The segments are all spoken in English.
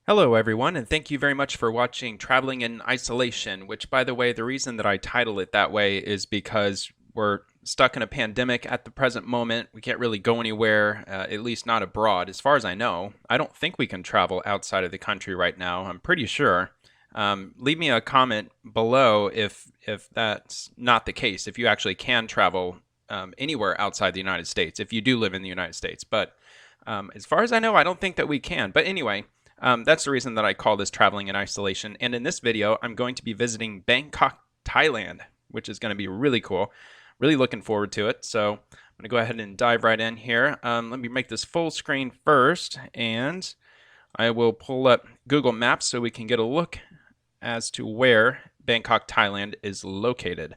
Hello, everyone, and thank you very much for watching Traveling in Isolation, which, by the way, the reason that I title it that way is because we're stuck in a pandemic at the present moment. We can't really go anywhere, at least not abroad. As far as I know, I don't think we can travel outside of the country right now. I'm pretty sure. Leave me a comment below if that's not the case, if you actually can travel anywhere outside the United States, if you do live in the United States. But as far as I know, I don't think that we can. But anyway, that's the reason that I call this Traveling in Isolation. And in this video, I'm going to be visiting Bangkok, Thailand, which is going to be really cool. Really looking forward to it. So I'm going to go ahead and dive right in here. Let me make this full screen first, and I will pull up Google Maps so we can get a look as to where Bangkok, Thailand is located.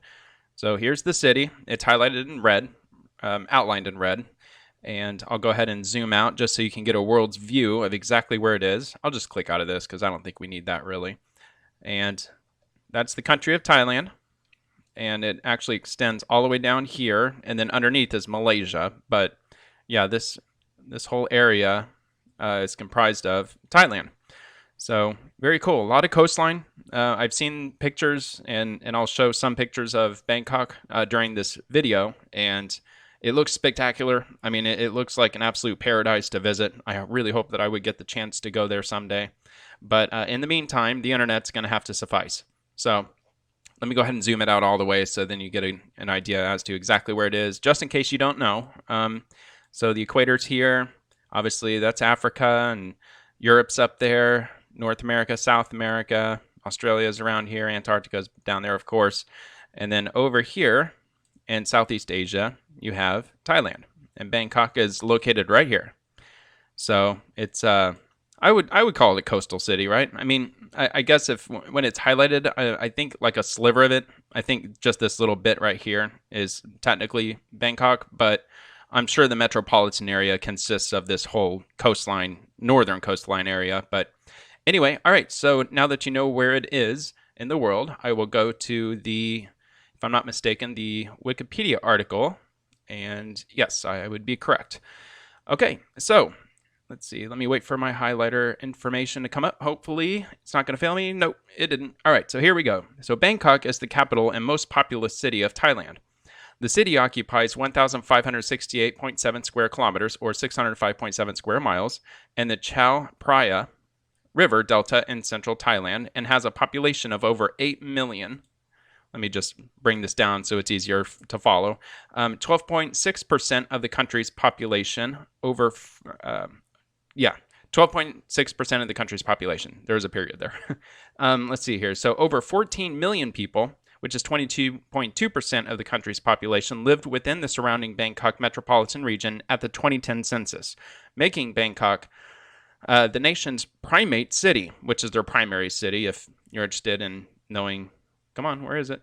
So here's the city. It's highlighted in red, outlined in red. And I'll go ahead and zoom out just so you can get a world's view of exactly where it is. I'll just click out of this because I don't think we need that really. And that's the country of Thailand. And it actually extends all the way down here. And then underneath is Malaysia. But yeah, this whole area is comprised of Thailand. So very cool. A lot of coastline. I've seen pictures and I'll show some pictures of Bangkok during this video. And it looks spectacular. I mean, it looks like an absolute paradise to visit. I really hope that I would get the chance to go there someday. But in the meantime, the internet's going to have to suffice. So let me go ahead and zoom it out all the way so then you get an idea as to exactly where it is, just in case you don't know. So the equator's here. Obviously, that's Africa, and Europe's up there, North America, South America, Australia's around here, Antarctica's down there, of course. And then over here in Southeast Asia, you have Thailand, and Bangkok is located right here. So it's I would call it a coastal city, right? I mean, I guess when it's highlighted, I think like a sliver of it. I think just this little bit right here is technically Bangkok, but I'm sure the metropolitan area consists of this whole coastline, northern coastline area. But anyway, all right. So now that you know where it is in the world, I will go to if I'm not mistaken, the Wikipedia article. And yes, I would be correct. Okay, so let's see. Let me wait for my highlighter information to come up. Hopefully, it's not going to fail me. Nope, it didn't. All right, so here we go. So Bangkok is the capital and most populous city of Thailand. The city occupies 1,568.7 square kilometers, or 605.7 square miles, and the Chao Phraya River Delta in central Thailand, and has a population of over 8 million. Let me just bring this down so it's easier to follow. 12.6% of the country's population, 12.6% of the country's population. There's a period there. Let's see here. So over 14 million people, which is 22.2% of the country's population, lived within the surrounding Bangkok metropolitan region at the 2010 census, making Bangkok the nation's primate city, which is their primary city if you're interested in knowing. Come on, where is it?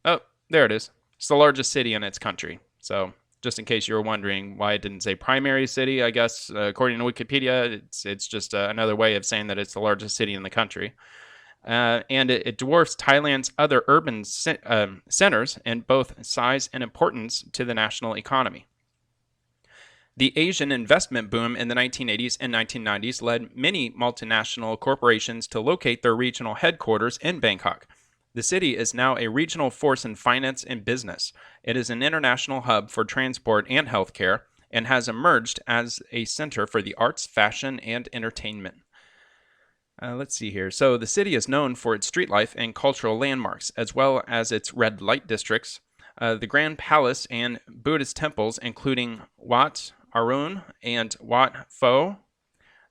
Oh, there it is. It's the largest city in its country. So just in case you were wondering why it didn't say primary city, I guess according to Wikipedia, it's just another way of saying that it's the largest city in the country. And it dwarfs Thailand's other urban centers in both size and importance to the national economy. The Asian investment boom in the 1980s and 1990s led many multinational corporations to locate their regional headquarters in Bangkok. The city is now a regional force in finance and business. It is an international hub for transport and healthcare, and has emerged as a center for the arts, fashion, and entertainment. Let's see here. So the city is known for its street life and cultural landmarks, as well as its red light districts, the Grand Palace, and Buddhist temples, including Wat Arun and Wat Pho.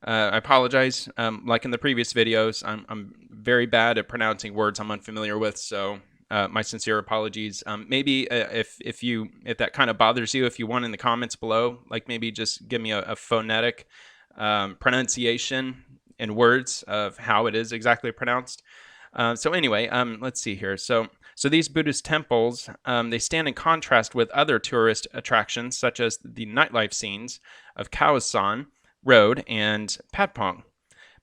I apologize. Like in the previous videos, I'm very bad at pronouncing words I'm unfamiliar with, so my sincere apologies. Maybe if that kind of bothers you, if you want in the comments below, like maybe just give me a phonetic pronunciation in words of how it is exactly pronounced. So anyway, let's see here. So these Buddhist temples, they stand in contrast with other tourist attractions, such as the nightlife scenes of Khao San Road and Patpong.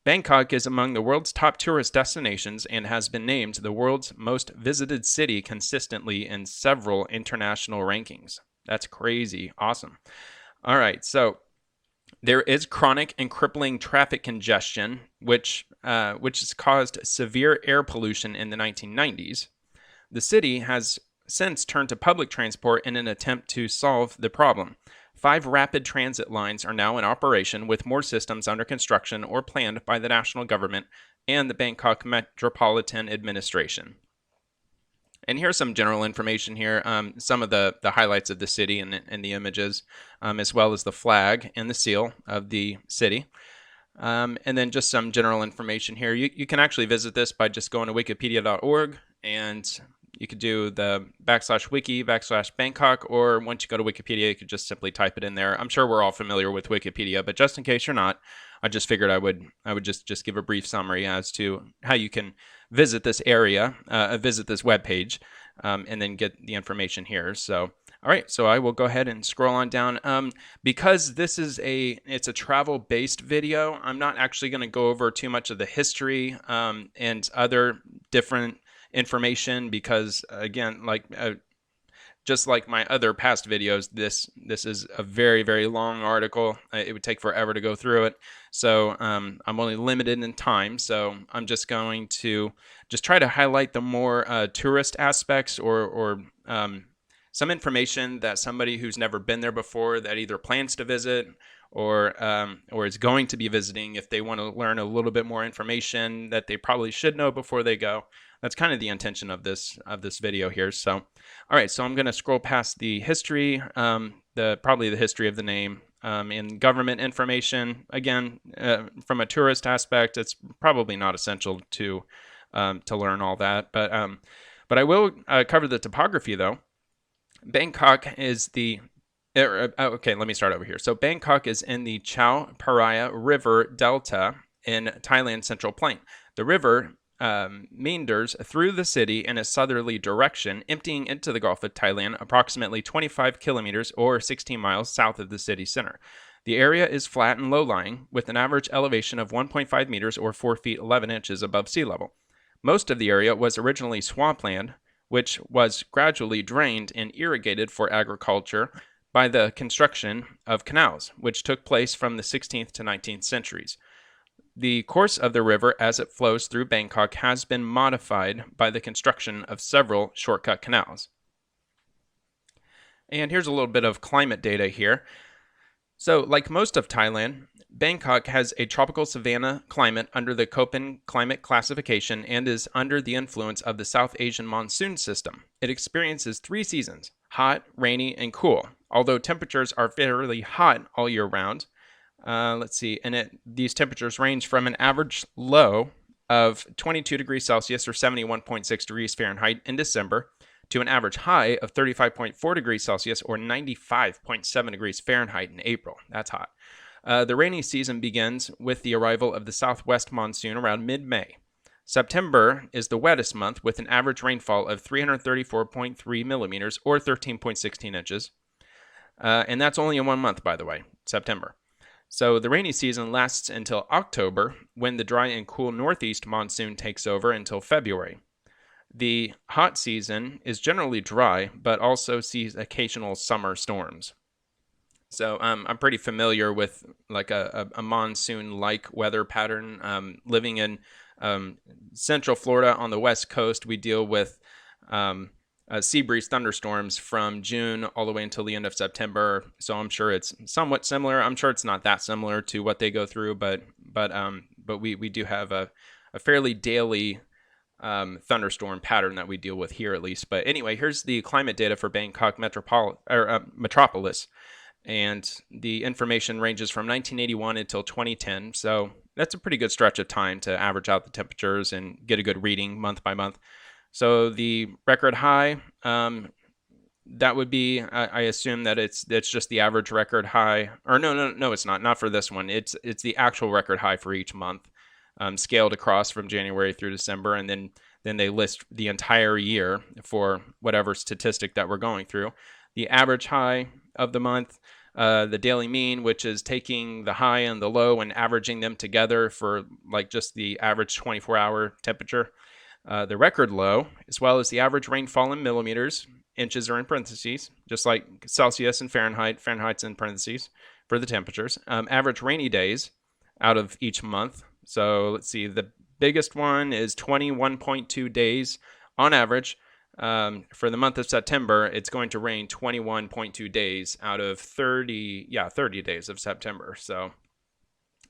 Bangkok is among the world's top tourist destinations and has been named the world's most visited city consistently in several international rankings. That's crazy. Awesome. All right, so There is chronic and crippling traffic congestion, which has caused severe air pollution in the 1990s. The city has since turned to public transport in an attempt to solve the problem. 5 rapid transit lines are now in operation, with more systems under construction or planned by the national government and the Bangkok Metropolitan Administration. And here's some general information here. Some of the highlights of the city and the images, as well as the flag and the seal of the city. And then just some general information here. You can actually visit this by just going to wikipedia.org, and you could do the /wiki/Bangkok, or once you go to Wikipedia, you could just simply type it in there. I'm sure we're all familiar with Wikipedia, but just in case you're not, I just figured I would just give a brief summary as to how you can visit this area, visit this webpage, and then get the information here. So, all right, so I will go ahead and scroll on down. Because this is it's a travel-based video, I'm not actually going to go over too much of the history and other different information, because again, just like my other past videos, this is a very, very long article. It would take forever to go through it. So I'm only limited in time. So I'm just going to just try to highlight the more tourist aspects, or some information that somebody who's never been there before, that either plans to visit or is going to be visiting, if they want to learn a little bit more information that they probably should know before they go. That's kind of the intention of this video here. So, all right, so I'm going to scroll past the history, probably the history of the name, and government information. Again, from a tourist aspect, it's probably not essential to learn all that, but I will cover the topography though. Bangkok is okay, let me start over here. So Bangkok is in the Chao Phraya River Delta in Thailand's Central Plain. The river meanders through the city in a southerly direction, emptying into the Gulf of Thailand approximately 25 kilometers or 16 miles south of the city center. The area is flat and low-lying, with an average elevation of 1.5 meters or 4 feet 11 inches above sea level. Most of the area was originally swampland, which was gradually drained and irrigated for agriculture by the construction of canals, which took place from the 16th to 19th centuries. The course of the river as it flows through Bangkok has been modified by the construction of several shortcut canals. And here's a little bit of climate data here. So, like most of Thailand, Bangkok has a tropical savanna climate under the Köppen climate classification and is under the influence of the South Asian monsoon system. It experiences 3 seasons: hot, rainy, and cool, although temperatures are fairly hot all year round. Let's see, and these temperatures range from an average low of 22 degrees Celsius or 71.6 degrees Fahrenheit in December to an average high of 35.4 degrees Celsius or 95.7 degrees Fahrenheit in April. That's hot. The rainy season begins with the arrival of the southwest monsoon around mid-May. September is the wettest month, with an average rainfall of 334.3 millimeters or 13.16 inches. And that's only in 1 month, by the way, September. So the rainy season lasts until October, when the dry and cool northeast monsoon takes over, until February. The hot season is generally dry, but also sees occasional summer storms. So I'm pretty familiar with like a monsoon-like weather pattern. Living in central Florida on the west coast, we deal with sea breeze thunderstorms from June all the way until the end of September. So I'm sure it's somewhat similar. I'm sure it's not that similar to what they go through, but we do have a fairly daily thunderstorm pattern that we deal with here, at least. But anyway, here's the climate data for Bangkok metropolis, and the information ranges from 1981 until 2010. So that's a pretty good stretch of time to average out the temperatures and get a good reading month by month. So the record high, that would be, I assume that it's just the average record high, or no, it's not for this one. It's the actual record high for each month, scaled across from January through December, and then they list the entire year for whatever statistic that we're going through. The average high of the month, the daily mean, which is taking the high and the low and averaging them together for like just the average 24-hour temperature. The record low, as well as the average rainfall in millimeters. Inches are in parentheses, just like Celsius and Fahrenheit. Fahrenheit's in parentheses for the temperatures. Average rainy days out of each month. So let's see, the biggest one is 21.2 days on average. For the month of September, it's going to rain 21.2 days out of 30 days of September. So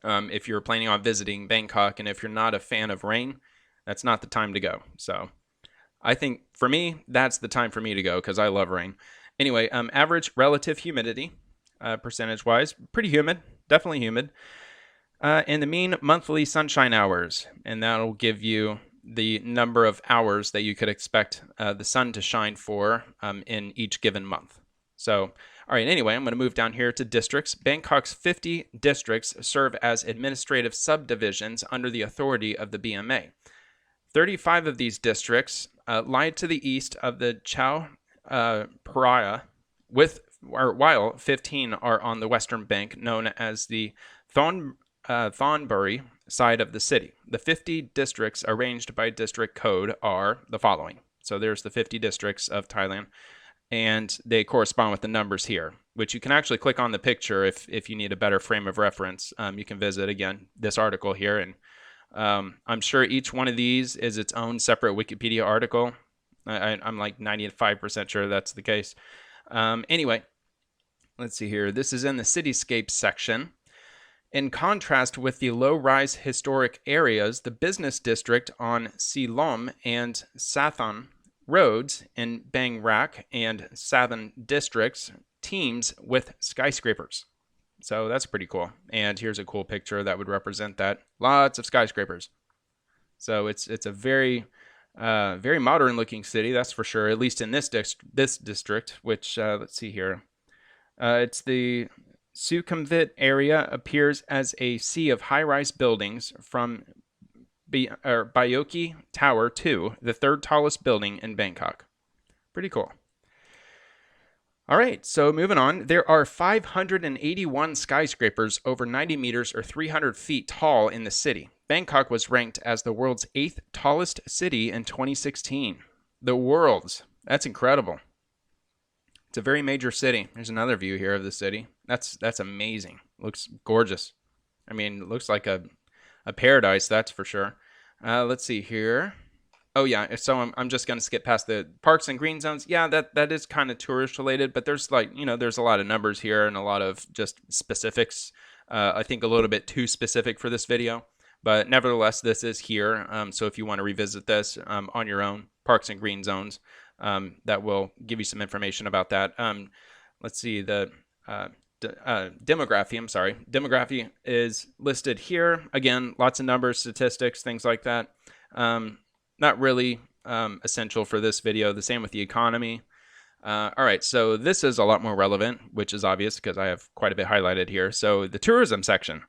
if you're planning on visiting Bangkok and if you're not a fan of rain, that's not the time to go. So I think for me, that's the time for me to go because I love rain. Anyway, average relative humidity, percentage-wise, pretty humid, definitely humid. And the mean monthly sunshine hours, and that'll give you the number of hours that you could expect the sun to shine for in each given month. So, all right, anyway, I'm going to move down here to districts. Bangkok's 50 districts serve as administrative subdivisions under the authority of the BMA. 35 of these districts lie to the east of the Chao Phraya, while 15 are on the western bank, known as the Thonburi side of the city. The 50 districts arranged by district code are the following. So there's the 50 districts of Thailand, and they correspond with the numbers here, which you can actually click on the picture if you need a better frame of reference. You can visit, again, this article here, and I'm sure each one of these is its own separate Wikipedia article. I'm like 95% sure that's the case. Anyway, let's see here. This is in the cityscape section. In contrast with the low-rise historic areas, the business district on Silom and Sathon roads in Bang Rak and Sathon districts teems with skyscrapers. So that's pretty cool. And here's a cool picture that would represent that. Lots of skyscrapers. So it's a very very modern looking city, that's for sure, at least in this district, which let's see here. It's the Sukhumvit area appears as a sea of high-rise buildings from Bayoki Tower 2, the third tallest building in Bangkok. Pretty cool. All right, so moving on. There are 581 skyscrapers over 90 meters or 300 feet tall in the city. Bangkok was ranked as the world's 8th tallest city in 2016. The world's. That's incredible. It's a very major city. There's another view here of the city. That's amazing. Looks gorgeous. I mean, it looks like a paradise, that's for sure. Let's see here. Oh yeah, so I'm just gonna skip past the parks and green zones. Yeah, that is kind of tourist related, but there's there's a lot of numbers here and a lot of just specifics. I think a little bit too specific for this video, but nevertheless, this is here. So if you want to revisit this on your own, parks and green zones, that will give you some information about that. Let's see, the demography. Demography is listed here. Again, lots of numbers, statistics, things like that. Not really essential for this video. The same with the economy. All right, so this is a lot more relevant, which is obvious because I have quite a bit highlighted here. So the tourism section.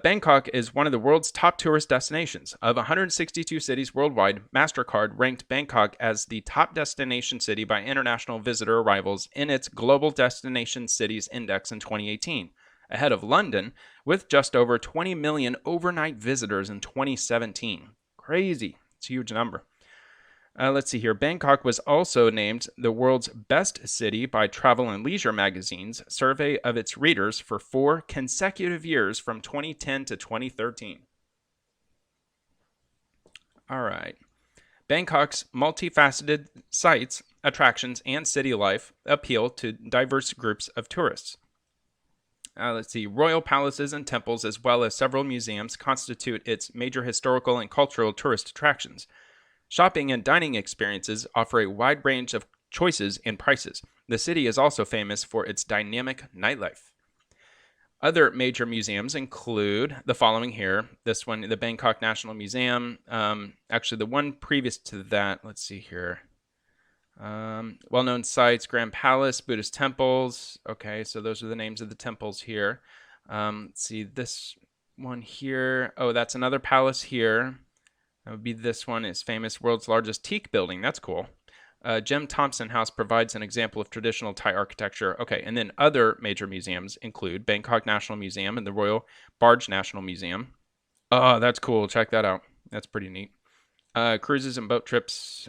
Bangkok is one of the world's top tourist destinations. Of 162 cities worldwide, MasterCard ranked Bangkok as the top destination city by international visitor arrivals in its Global Destination Cities Index in 2018, ahead of London with just over 20 million overnight visitors in 2017. Crazy. It's a huge number. Let's see here. Bangkok was also named the world's best city by Travel and Leisure magazine's survey of its readers for 4 consecutive years from 2010 to 2013. All right. Bangkok's multifaceted sites, attractions, and city life appeal to diverse groups of tourists. Let's see. Royal palaces and temples, as well as several museums, constitute its major historical and cultural tourist attractions. Shopping and dining experiences offer a wide range of choices and prices. The city is also famous for its dynamic nightlife. Other major museums include the following here. This one, the Bangkok National Museum. Actually, the one previous to that, let's see here. Well-known sites, Grand Palace, Buddhist temples. Okay, so those are the names of the temples here. Let's see, this one here. Oh, that's another palace here. That would be this one. It's famous world's largest teak building. That's cool. Jim Thompson House provides an example of traditional Thai architecture. Okay, and then other major museums include Bangkok National Museum and the Royal Barge National Museum. Oh, that's cool. Check that out. That's pretty neat. Cruises and boat trips.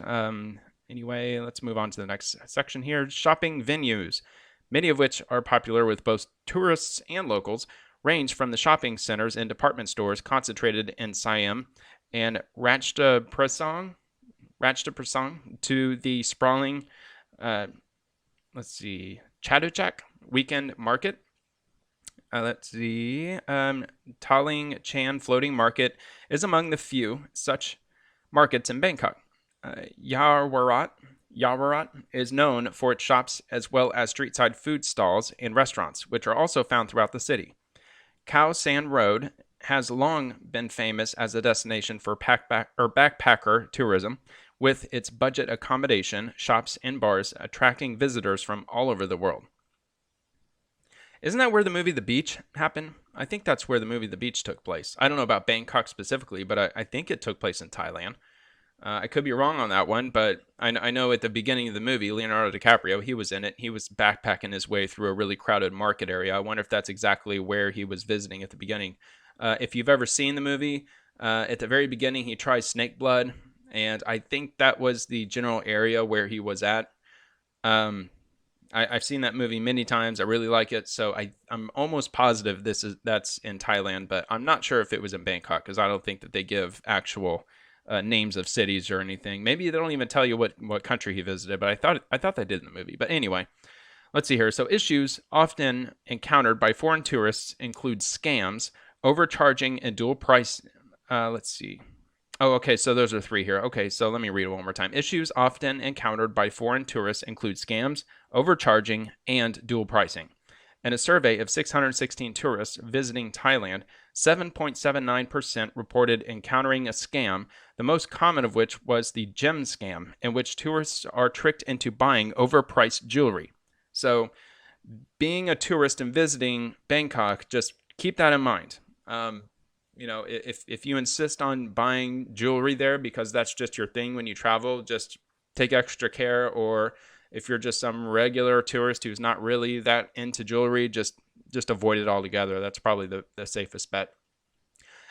Anyway, let's move on to the next section here. Shopping venues. many of which are popular with both tourists and locals, range from the shopping centers and department stores concentrated in Siam and Ratchaprasong to the sprawling, uh, Chatuchak weekend market. Taling Chan Floating Market is among the few such markets in Bangkok. Yawarat is known for its shops as well as street-side food stalls and restaurants, which are also found throughout the city. Khao San Road has long been famous as a destination for backpacker tourism, with its budget accommodation, shops, and bars attracting visitors from all over the world. Isn't that where the movie The Beach happened? I think that's where the movie The Beach took place. I don't know about Bangkok specifically, but I think it took place in Thailand. I could be wrong on that one, but I know at the beginning of the movie, Leonardo DiCaprio, he was in it. He was backpacking his way through a really crowded market area. I wonder if that's exactly where he was visiting at the beginning. If you've ever seen the movie, at the very beginning, he tries snake blood, and I think that was the general area where he was at. I've seen that movie many times. I really like it, so I'm almost positive that's in Thailand, but I'm not sure if it was in Bangkok because I don't think that they give actual names of cities or anything. Maybe they don't even tell you what country he visited, but I thought they did in the movie. But anyway, let's see here. So issues often encountered by foreign tourists include scams, overcharging, and dual price. Let's see. Oh, okay, so those are three here. Okay, so let me read it one more time. Issues often encountered by foreign tourists include scams, overcharging, and dual pricing. In a survey of 616 tourists visiting Thailand, 7.79% reported encountering a scam, the most common of which was the gem scam, in which tourists are tricked into buying overpriced jewelry. So, being a tourist and visiting Bangkok, just keep that in mind. If you insist on buying jewelry there because that's just your thing when you travel, just take extra care. Or if you're just some regular tourist who's not really that into jewelry, just avoid it altogether. That's probably the safest bet.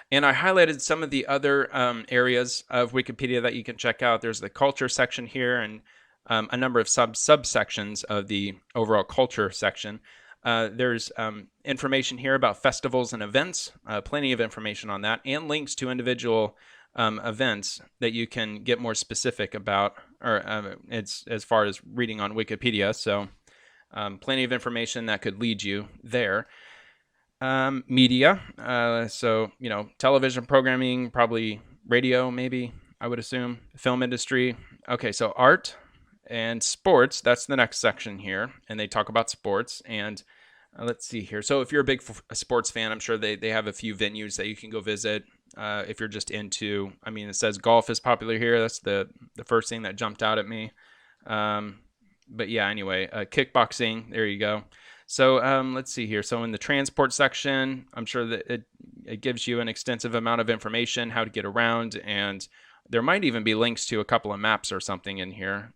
And I highlighted some of the other areas of Wikipedia that you can check out. There's the culture section here and a number of subsections of the overall culture section. There's information here about festivals and events, plenty of information on that, and links to individual events that you can get more specific about, or it's as far as reading on Wikipedia. So plenty of information that could lead you there. Media, so television programming, probably radio, maybe I would assume, film industry. Okay, so art and sports, that's the next section here, and they talk about sports. And let's see here. So if you're a big sports fan, I'm sure they have a few venues that you can go visit. If you're just into, it says golf is popular here. That's the first thing that jumped out at me. But yeah, anyway, kickboxing, there you go. So let's see here. So in the transport section, I'm sure that it gives you an extensive amount of information, how to get around, and there might even be links to a couple of maps or something in here.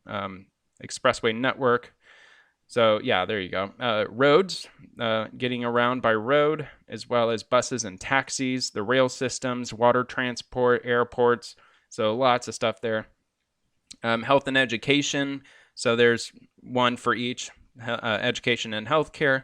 Expressway network. So yeah, there you go. Roads, getting around by road, as well as buses and taxis, the rail systems, water transport, airports. So lots of stuff there. Health and education. So there's one for each. Education and healthcare,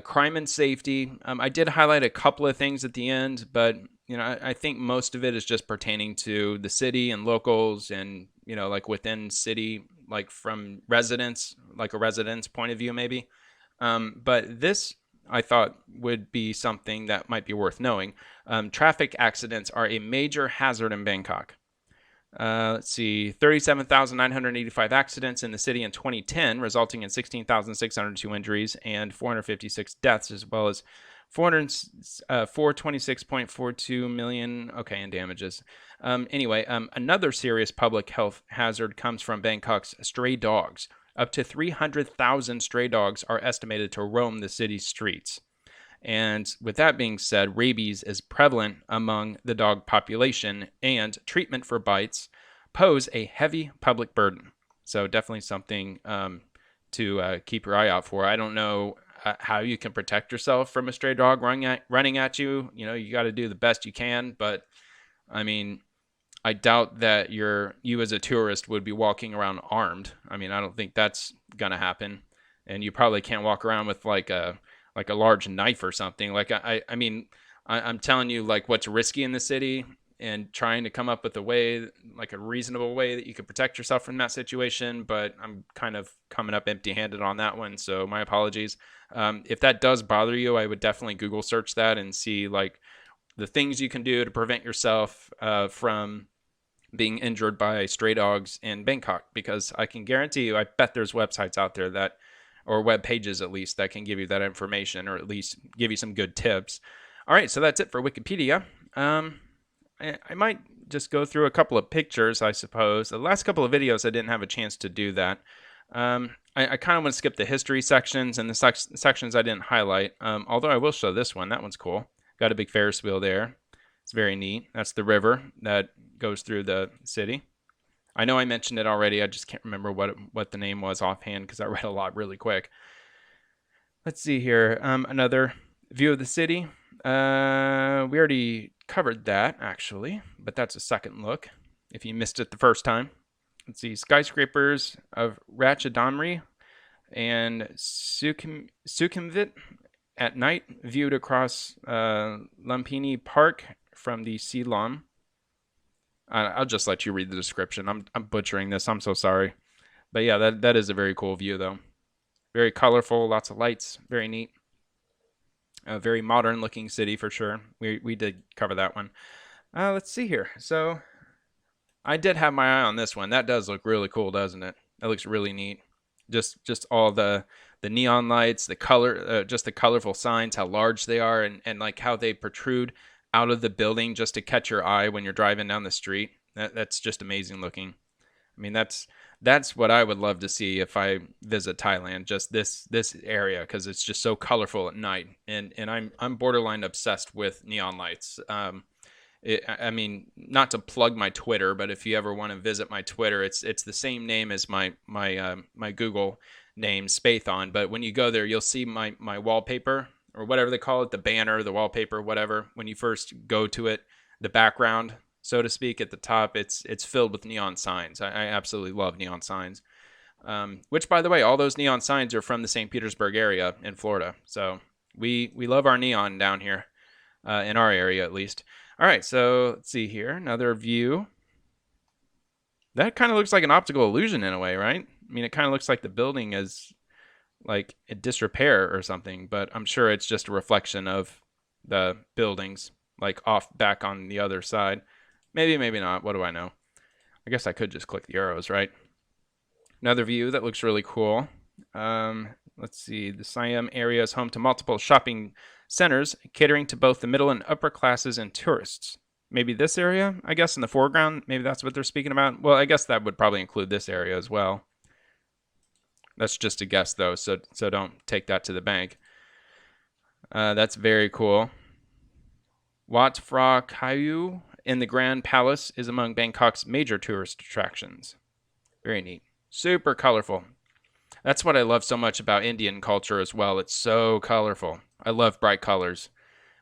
crime and safety. I did highlight a couple of things at the end, but I think most of it is just pertaining to the city and locals, and like within city, like from residents, like a resident's point of view, maybe. But this I thought would be something that might be worth knowing. Traffic accidents are a major hazard in Bangkok. Let's see, 37,985 accidents in the city in 2010, resulting in 16,602 injuries and 456 deaths, as well as 426.42 million, in damages. Another serious public health hazard comes from Bangkok's stray dogs. Up to 300,000 stray dogs are estimated to roam the city's streets. And with that being said, rabies is prevalent among the dog population, and treatment for bites pose a heavy public burden. So definitely something to keep your eye out for. I don't know how you can protect yourself from a stray dog running at you. You got to do the best you can, but I doubt that you as a tourist would be walking around armed. I don't think that's gonna happen. and you probably can't walk around with like a large knife or something. Like I mean, I'm telling you, like, what's risky in the city, and trying to come up with a way, like a reasonable way that you could protect yourself from that situation. But I'm kind of coming up empty-handed on that one, so my apologies. If that does bother you, I would definitely Google search that and see like the things you can do to prevent yourself from being injured by stray dogs in Bangkok, because I can guarantee you, I bet there's websites out there that, or web pages at least, that can give you that information, or at least give you some good tips. All right, so that's it for Wikipedia. I might just go through a couple of pictures, I suppose. The last couple of videos, I didn't have a chance to do that. I kind of want to skip the history sections and the sections I didn't highlight, although I will show this one. That one's cool. Got a big Ferris wheel there. It's very neat. That's the river that goes through the city. I know I mentioned it already. I just can't remember what the name was offhand because I read a lot really quick. Let's see here. Another view of the city. We already covered that, actually, but that's a second look if you missed it the first time. Let's see. Skyscrapers of Ratchadamri and Sukhumvit at night, viewed across Lumpini Park from the Ceylon. I'll just let you read the description. I'm butchering this. I'm so sorry. But yeah, that is a very cool view, though. Very colorful, lots of lights, very neat. A very modern looking city for sure. We did cover that one. Let's see here. So I did have my eye on this one. That does look really cool, doesn't it? That looks really neat. Just all the neon lights, the color, just the colorful signs, how large they are, and like how they protrude out of the building just to catch your eye when you're driving down the street. That's just amazing looking. I mean, that's what I would love to see if I visit Thailand. Just this area, because it's just so colorful at night, and I'm borderline obsessed with neon lights. I mean, not to plug my Twitter, but if you ever want to visit my Twitter, it's the same name as my Google name, Spathon. But when you go there, you'll see my wallpaper, or whatever they call it, the banner, the wallpaper, whatever. When you first go to it, the background, so to speak, at the top, it's filled with neon signs. I absolutely love neon signs. Which, by the way, all those neon signs are from the St. Petersburg area in Florida. So we love our neon down here, in our area at least. All right, so let's see here. Another view. That kind of looks like an optical illusion in a way, right? I mean, it kind of looks like the building is like in disrepair or something, but I'm sure it's just a reflection of the buildings, like off back on the other side. Maybe, maybe not. What do I know? I guess I could just click the arrows, right? Another view that looks really cool. Let's see. The Siam area is home to multiple shopping centers catering to both the middle and upper classes and tourists. Maybe this area, I guess, in the foreground. Maybe that's what they're speaking about. Well, I guess that would probably include this area as well. That's just a guess, though, so don't take that to the bank. That's very cool. Wat Phra Kayu in the Grand Palace is among Bangkok's major tourist attractions. Very neat. Super colorful. That's what I love so much about Indian culture as well. It's so colorful. I love bright colors,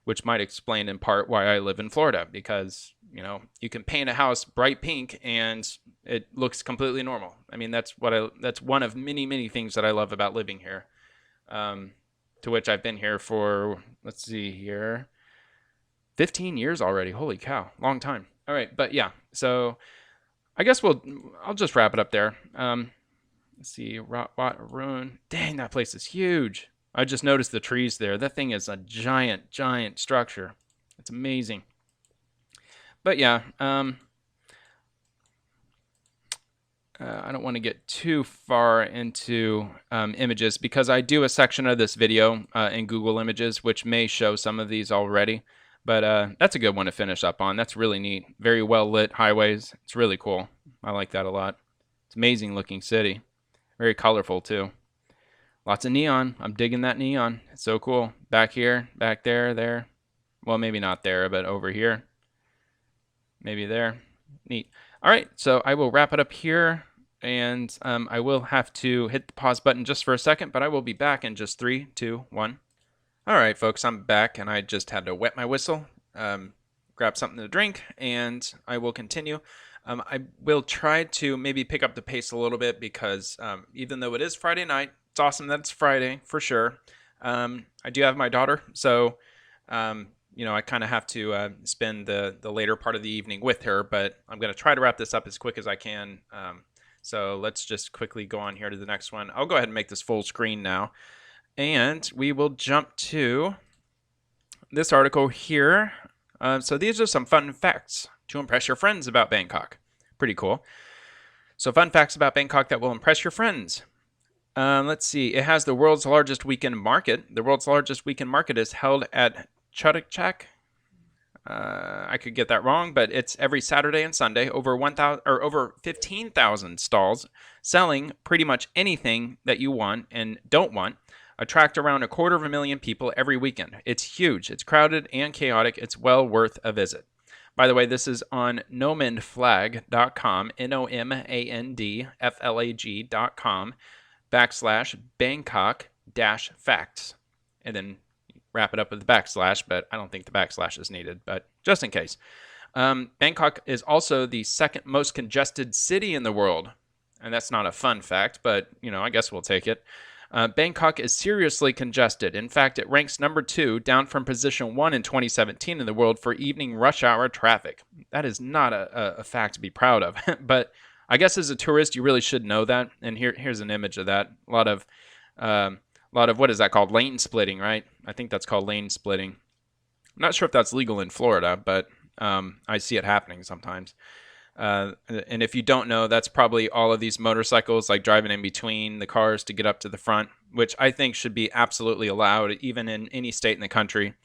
which might explain in part why I live in Florida, because, you know, you can paint a house bright pink and it looks completely normal. I mean, that's one of many, many things that I love about living here. To which I've been here for, let's see here, 15 years already. Holy cow, long time. All right, but yeah, so I guess I'll just wrap it up there. Let's see, Ruin. Dang, that place is huge. I just noticed the trees there. That thing is a giant, giant structure. It's amazing. But yeah, I don't want to get too far into images, because I do a section of this video in Google Images, which may show some of these already. But that's a good one to finish up on. That's really neat. Very well lit highways. It's really cool. I like that a lot. It's amazing looking city. Very colorful too. Lots of neon. I'm digging that neon. It's so cool. Back here, back there, there. Well, maybe not there, but over here. Maybe there. Neat. All right, so I will wrap it up here, and I will have to hit the pause button just for a second, but I will be back in just 3, 2, 1. All right, folks, I'm back, and I just had to wet my whistle, grab something to drink, and I will continue. I will try to maybe pick up the pace a little bit, because even though it is Friday night, It's awesome that it's Friday for sure. I do have my daughter, so I kind of have to spend the later part of the evening with her. But I'm going to try to wrap this up as quick as I can. So let's just quickly go on here to the next one. I'll go ahead and make this full screen now, and we will jump to this article here. So these are some fun facts to impress your friends about Bangkok. Pretty cool. So fun facts about Bangkok that will impress your friends. Let's see. It has the world's largest weekend market. The world's largest weekend market is held at Chatuchak. I could get that wrong, but it's every Saturday and Sunday. Over 1,000 or over 15,000 stalls selling pretty much anything that you want and don't want. Attract around 250,000 people every weekend. It's huge. It's crowded and chaotic. It's well worth a visit. By the way, this is on nomandflag.com, nomandflag.com /Bangkok-facts. And then wrap it up with the backslash, but I don't think the backslash is needed, but just in case. Bangkok is also the second most congested city in the world. And that's not a fun fact, but, I guess we'll take it. Bangkok is seriously congested. In fact, it ranks number 2, down from position 1 in 2017 in the world for evening rush hour traffic. That is not a fact to be proud of. But I guess as a tourist, you really should know that. And here's an image of that. A lot of what is that called? Lane splitting, right? I think that's called lane splitting. I'm not sure if that's legal in Florida, but I see it happening sometimes. And if you don't know, that's probably all of these motorcycles like driving in between the cars to get up to the front, which I think should be absolutely allowed even in any state in the country.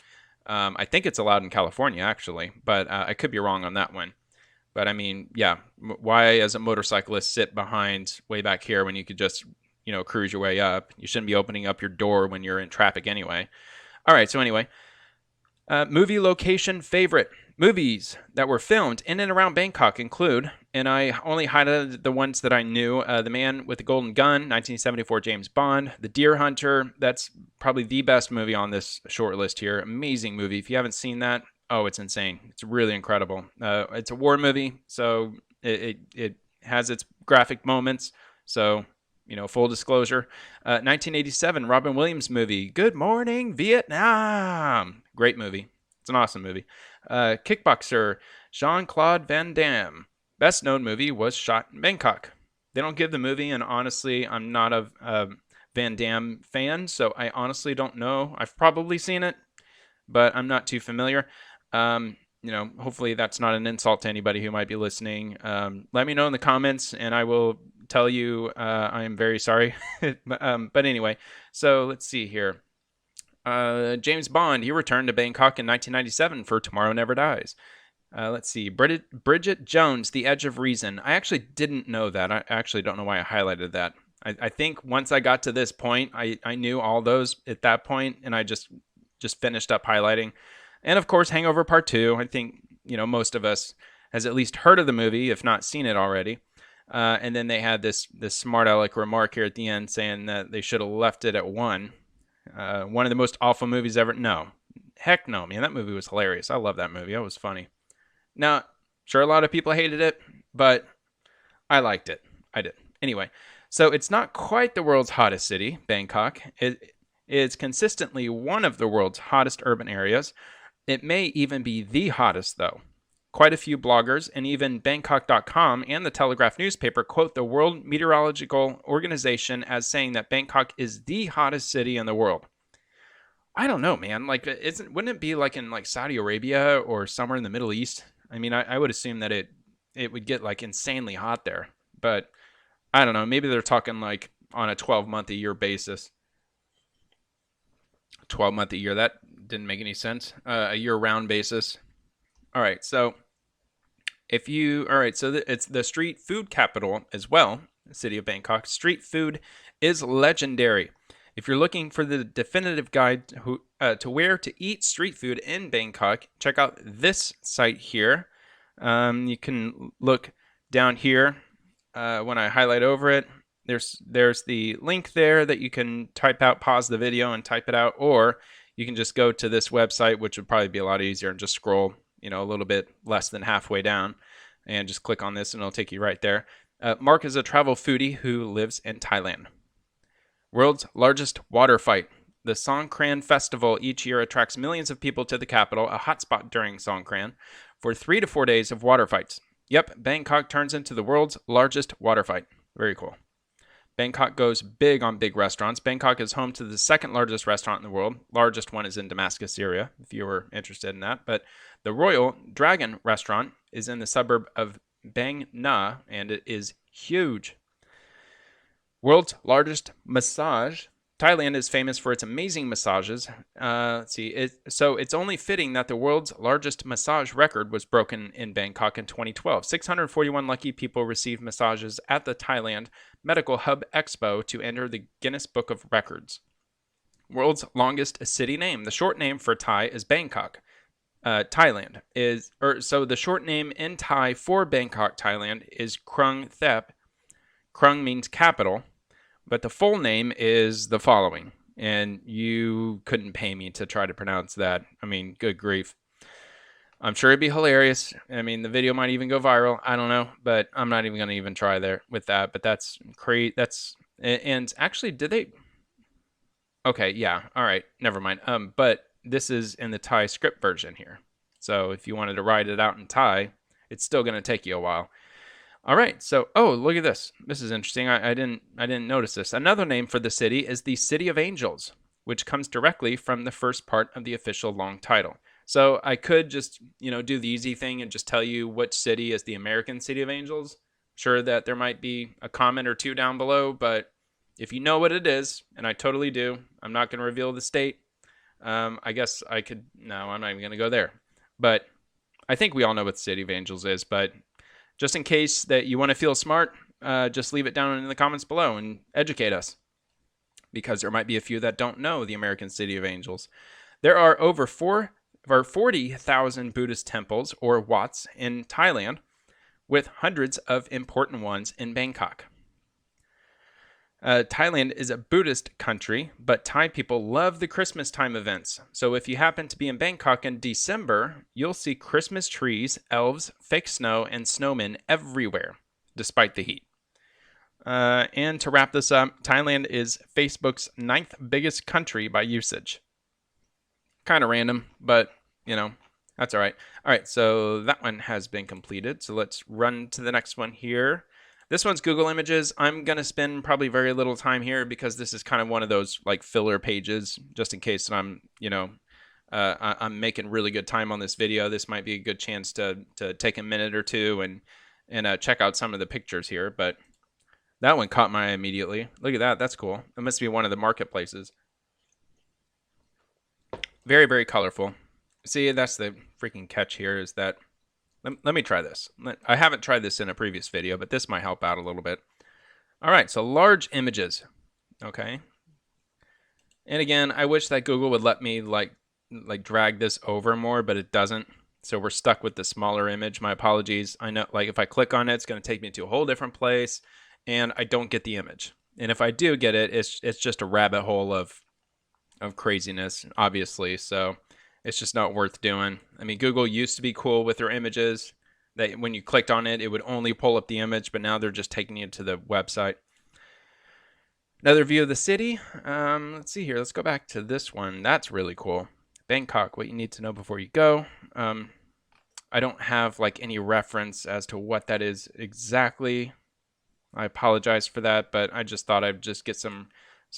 I think it's allowed in California actually, but I could be wrong on that one. But I mean, yeah, why as a motorcyclist sit behind way back here when you could just, cruise your way up? You shouldn't be opening up your door when you're in traffic anyway. All right, so anyway, movie location favorite. Movies that were filmed in and around Bangkok include, and I only highlighted the ones that I knew, The Man with the Golden Gun, 1974 James Bond, The Deer Hunter. That's probably the best movie on this short list here. Amazing movie. If you haven't seen that, oh, it's insane. It's really incredible. It's a war movie, so it has its graphic moments. So, full disclosure. 1987 Robin Williams movie, Good Morning Vietnam. Great movie. It's an awesome movie. Kickboxer, Jean-Claude Van Damme. Best known movie was shot in Bangkok. They don't give the movie, and honestly, I'm not a Van Damme fan, so I honestly don't know. I've probably seen it, but I'm not too familiar. Hopefully that's not an insult to anybody who might be listening. Let me know in the comments, and I will tell you I am very sorry. But anyway, so let's see here. James Bond, he returned to Bangkok in 1997 for Tomorrow Never Dies. Let's see. Bridget Jones, The Edge of Reason. I actually didn't know that. I actually don't know why I highlighted that. I think once I got to this point, I knew all those at that point, and I just finished up highlighting. And of course, Hangover Part 2. I think, most of us has at least heard of the movie, if not seen it already. And then they had this smart aleck remark here at the end saying that they should have left it at 1. One of the most awful movies ever. No. Heck no, man. That movie was hilarious. I love that movie. That was funny. Now, sure, a lot of people hated it, but I liked it. I did. Anyway, so it's not quite the world's hottest city, Bangkok. It is consistently one of the world's hottest urban areas. It may even be the hottest, though. Quite a few bloggers and even Bangkok.com and the Telegraph newspaper quote the World Meteorological Organization as saying that Bangkok is the hottest city in the world. I don't know, man. Wouldn't it be like in Saudi Arabia or somewhere in the Middle East? I mean, I would assume that it would get insanely hot there. But I don't know. Maybe they're talking on a 12-month-a-year basis. 12-month-a-year. That didn't make any sense. A year-round basis. All right, so it's the street food capital as well, the city of Bangkok. Street food is legendary. If you're looking for the definitive guide to where to eat street food in Bangkok, check out this site here. You can look down here when I highlight over it. There's the link there that you can type out, pause the video and type it out, or you can just go to this website, which would probably be a lot easier, and just scroll a little bit less than halfway down and just click on this and it'll take you right there. Mark is a travel foodie who lives in Thailand. World's largest water fight. The Songkran Festival each year attracts millions of people to the capital, a hotspot during Songkran, for 3 to 4 days of water fights. Yep, Bangkok turns into the world's largest water fight. Very cool. Bangkok goes big on big restaurants. Bangkok is home to the second largest restaurant in the world. Largest one is in Damascus, Syria, if you were interested in that. But the Royal Dragon restaurant is in the suburb of Bang Na, and it is huge. World's largest massage. Thailand is famous for its amazing massages. Let's see. So it's only fitting that the world's largest massage record was broken in Bangkok in 2012. 641 lucky people received massages at the Thailand Medical Hub Expo to enter the Guinness Book of Records. World's longest city name. The short name for Thai is Bangkok. Thailand is, so the short name in Thai for Bangkok, Thailand is Krung Thep. Krung means capital. But the full name is the following, and you couldn't pay me to try to pronounce that. I mean, good grief. I'm sure it'd be hilarious. I mean, the video might even go viral. I don't know, but I'm not even going to even try there with that. But that's crazy. And actually, did they? Okay, yeah. All right, never mind. But this is in the Thai script version here. So if you wanted to write it out in Thai, it's still going to take you a while. All right, so look at this. This is interesting. I didn't notice this. Another name for the city is the City of Angels, which comes directly from the first part of the official long title. So I could just do the easy thing and just tell you which city is the American City of Angels. Sure that there might be a comment or two down below, but if you know what it is, and I totally do, I'm not going to reveal the state. I guess I could. No, I'm not even going to go there. But I think we all know what the City of Angels is, but just in case that you want to feel smart, just leave it down in the comments below and educate us, because there might be a few that don't know the American City of Angels. There are over 40,000 Buddhist temples, or Wats, in Thailand, with hundreds of important ones in Bangkok. Thailand is a Buddhist country, but Thai people love the Christmas time events. So if you happen to be in Bangkok in December, you'll see Christmas trees, elves, fake snow, and snowmen everywhere, despite the heat. And to wrap this up, Thailand is Facebook's 9th biggest country by usage. Kind of random, but, that's all right. All right, so that one has been completed. So let's run to the next one here. This one's Google Images. I'm going to spend probably very little time here because this is kind of one of those like filler pages, just in case I'm, I'm making really good time on this video. This might be a good chance to take a minute or two and check out some of the pictures here. But that one caught my eye immediately. Look at that. That's cool. It must be one of the marketplaces. Very, very colorful. See, that's the freaking catch here is that let me try this. I haven't tried this in a previous video, but this might help out a little bit. All right, so large images. Okay. And again, I wish that Google would let me like drag this over more, but it doesn't. So we're stuck with the smaller image. My apologies. I know, like if I click on it, it's going to take me to a whole different place, and I don't get the image. And if I do get it, it's just a rabbit hole of craziness, obviously. So it's just not worth doing. I mean, Google used to be cool with their images. That when you clicked on it, it would only pull up the image, but now they're just taking you to the website. Another view of the city. Let's see here. Let's go back to this one. That's really cool. Bangkok, what you need to know before you go. I don't have like any reference as to what that is exactly. I apologize for that, but I just thought I'd just get some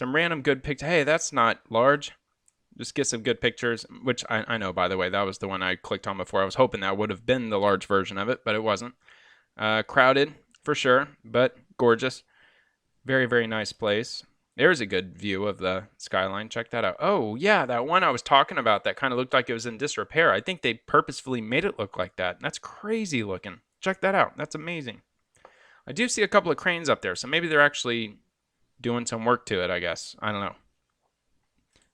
random good pictures. Hey, that's not large. Just get some good pictures, which I know, by the way, that was the one I clicked on before. I was hoping that would have been the large version of it, but it wasn't. Crowded, for sure, but gorgeous. Very, very nice place. There's a good view of the skyline. Check that out. Oh, yeah, that one I was talking about that kind of looked like it was in disrepair. I think they purposefully made it look like that. That's crazy looking. Check that out. That's amazing. I do see a couple of cranes up there, so maybe they're actually doing some work to it, I guess. I don't know.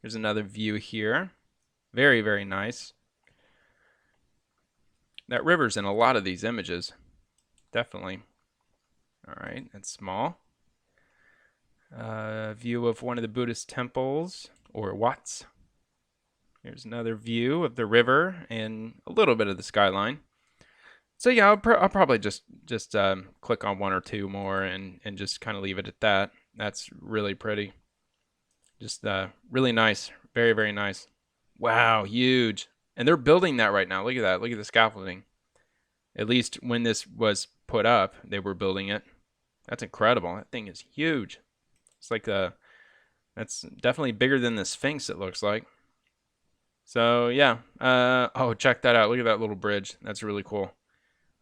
Here's another view here. Very, very nice. That river's in a lot of these images. Definitely. All right, it's small. View of one of the Buddhist temples, or Wats. Here's another view of the river and a little bit of the skyline. So yeah, I'll probably just click on one or two more and just kind of leave it at that. That's really pretty. Just really nice. Very, very nice. Wow, huge. And they're building that right now. Look at that. Look at the scaffolding. At least when this was put up, they were building it. That's incredible. That thing is huge. It's like that's definitely bigger than the Sphinx, it looks like. So yeah. Oh, check that out. Look at that little bridge. That's really cool.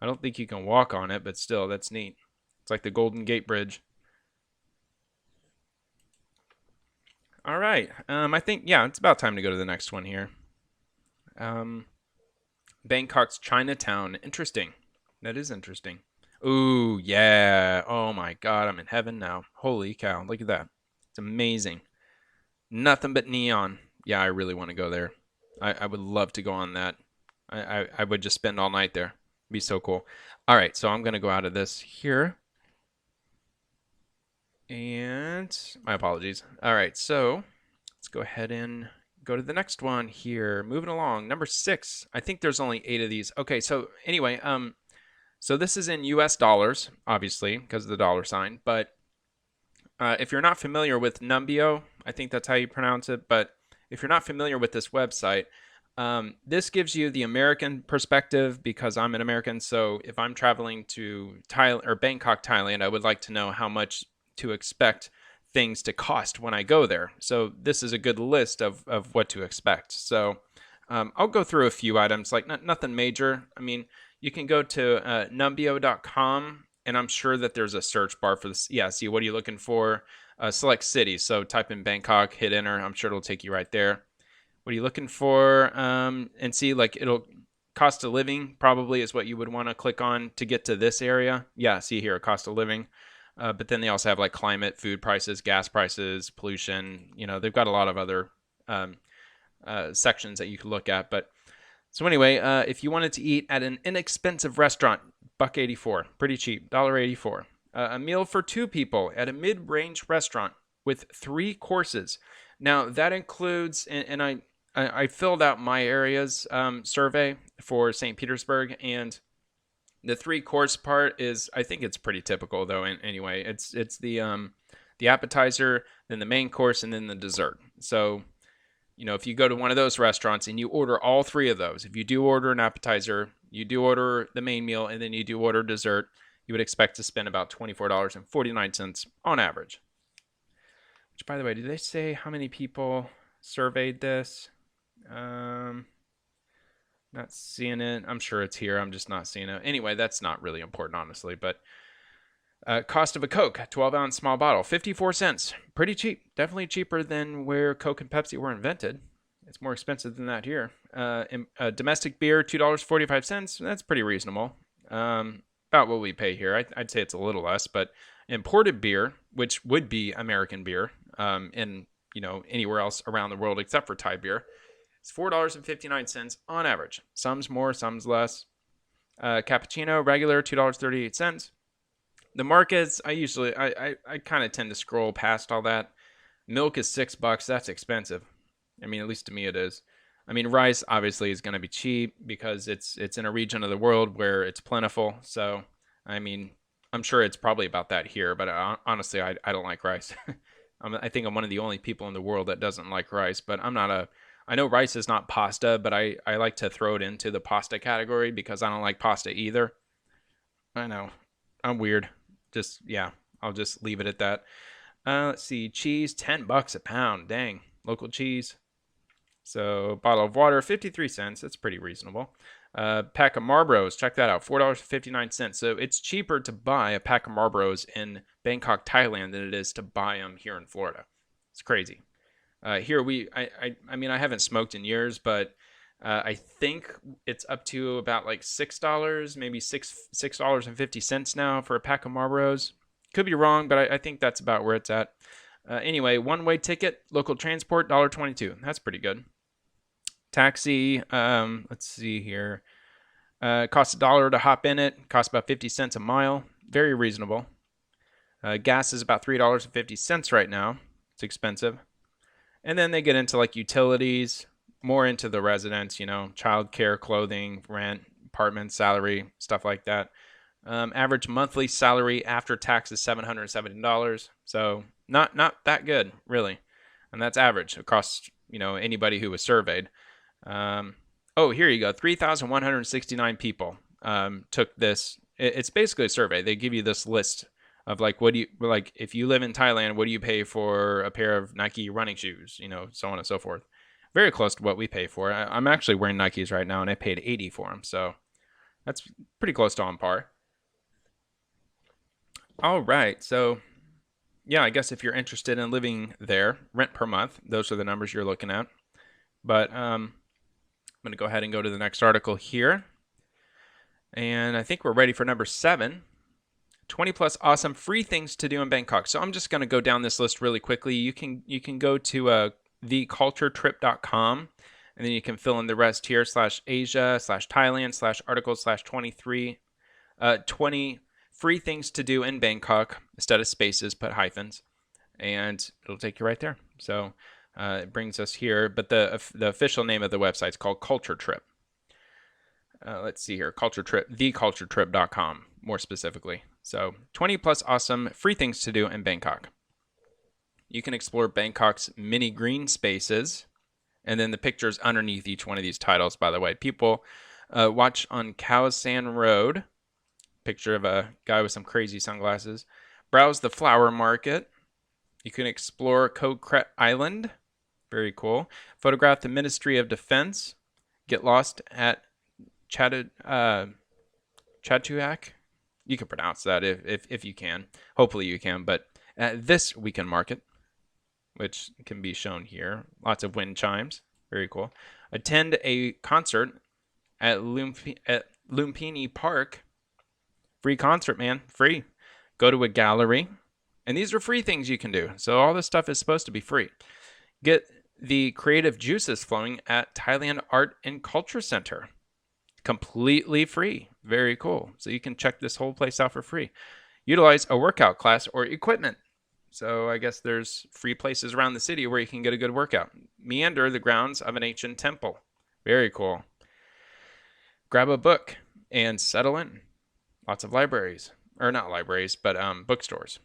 I don't think you can walk on it, but still, that's neat. It's like the Golden Gate Bridge. All right. I think yeah, it's about time to go to the next one here. Um, Bangkok's Chinatown. Interesting. That is interesting. Ooh, yeah. Oh my God, I'm in heaven now. Holy cow! Look at that. It's amazing. Nothing but neon. Yeah, I really want to go there. I would love to go on that. I would just spend all night there. It'd be so cool. All right, so I'm gonna go out of this here. And my apologies. All right, so let's go ahead and go to the next one here. Moving along, number 6. I think there's only 8 of these. Okay, so anyway, so this is in U.S. dollars, obviously, because of the dollar sign. But if you're not familiar with Numbeo, I think that's how you pronounce it. But if you're not familiar with this website, this gives you the American perspective because I'm an American. So if I'm traveling to Thailand or Bangkok, Thailand, I would like to know how much to expect things to cost when I go there. So this is a good list of what to expect. So I'll go through a few items, like nothing major. I mean, you can go to numbeo.com, and I'm sure that there's a search bar for this. Yeah, see, what are you looking for? Select cities. So type in Bangkok, hit enter. I'm sure it'll take you right there. What are you looking for? And see, like it'll cost of living probably is what you would want to click on to get to this area. Yeah, see here, cost of living. But then they also have like climate, food prices, gas prices, pollution. You know, they've got a lot of other sections that you could look at. But so anyway, if you wanted to eat at an inexpensive restaurant, $1.84, pretty cheap, $1.84. A meal for 2 people at a mid-range restaurant with 3 courses. Now that includes, and I filled out my area's survey for St. Petersburg, and the 3 course part is, I think it's pretty typical though. Anyway, it's the appetizer, then the main course, and then the dessert. So you know, if you go to one of those restaurants and you order all 3 of those, if you do order an appetizer, you do order the main meal, and then you do order dessert, you would expect to spend about $24.49 on average. Which, by the way, did they say how many people surveyed this? Not seeing it. I'm sure it's here. I'm just not seeing it. Anyway, that's not really important, honestly. But cost of a Coke, 12-ounce small bottle, 54 cents. Pretty cheap. Definitely cheaper than where Coke and Pepsi were invented. It's more expensive than that here. Domestic beer, $2.45. That's pretty reasonable. About what we pay here. I'd say it's a little less, but imported beer, which would be American beer, in anywhere else around the world except for Thai beer, it's $4.59 on average. Some's more, some's less. Cappuccino, regular, $2.38. The markets, I kind of tend to scroll past all that. Milk is $6. That's expensive. I mean, at least to me it is. I mean, rice obviously is going to be cheap because it's in a region of the world where it's plentiful. So, I mean, I'm sure it's probably about that here. But honestly, I don't like rice. I think I'm one of the only people in the world that doesn't like rice. But I know rice is not pasta, but I like to throw it into the pasta category because I don't like pasta either. I know. I'm weird. Yeah, I'll just leave it at that. Let's see. Cheese, $10 a pound. Dang. Local cheese. So, bottle of water, 53 cents. That's pretty reasonable. Pack of Marlboros, check that out, $4.59. So, it's cheaper to buy a pack of Marlboros in Bangkok, Thailand than it is to buy them here in Florida. It's crazy. Here I mean, I haven't smoked in years, but I think it's up to about like $6, maybe $6.50 now for a pack of Marlboros. Could be wrong, but I think that's about where it's at. Anyway, one-way ticket, local transport, $1.22. That's pretty good. Taxi, let's see here. Costs $1 to hop in it. Costs about 50 cents a mile. Very reasonable. Gas is about $3.50 right now. It's expensive. And then they get into like utilities, more into the residents, childcare, clothing, rent, apartment, salary, stuff like that. Average monthly salary after tax is $770. So not that good, really. and that's average across anybody who was surveyed. Oh, here you go. 3,169 people took this. It's basically a survey. They give you this list of like, what do you like if you live in Thailand? What do you pay for a pair of Nike running shoes? So on and so forth. Very close to what we pay for. I'm actually wearing Nikes right now, and I paid 80 for them, so that's pretty close to on par. All right, so yeah, I guess if you're interested in living there, rent per month, those are the numbers you're looking at. But I'm going to go ahead and go to the next article here. And I think we're ready for number 7. 20 plus awesome free things to do in Bangkok. So I'm just going to go down this list really quickly. You can go to theculturetrip.com, and then you can fill in the rest here, /Asia, /Thailand, /articles, /23. 20 free things to do in Bangkok. Instead of spaces, put hyphens, and it'll take you right there. So it brings us here, but the official name of the website is called Culture Trip. Let's see here, Culture Trip, theculturetrip.com, more specifically. So 20 plus awesome free things to do in Bangkok. You can explore Bangkok's many green spaces, and then the pictures underneath each one of these titles, by the way. People watch on Khao San Road, picture of a guy with some crazy sunglasses. Browse the flower market. You can explore Koh Kret Island. Very cool. Photograph the Ministry of Defense. Get lost at Chatuak. You can pronounce that if you can. Hopefully you can. But at this weekend market, which can be shown here, lots of wind chimes. Very cool. Attend a concert at Lumpini Park. Free concert, man. Free. Go to a gallery. And these are free things you can do. So all this stuff is supposed to be free. Get the creative juices flowing at Thailand Art and Culture Center. Completely free. Very cool. So you can check this whole place out for free. Utilize a workout class or equipment. So I guess there's free places around the city where you can get a good workout. Meander the grounds of an ancient temple. Very cool. Grab a book and settle in. Lots of libraries. Or not libraries, but bookstores.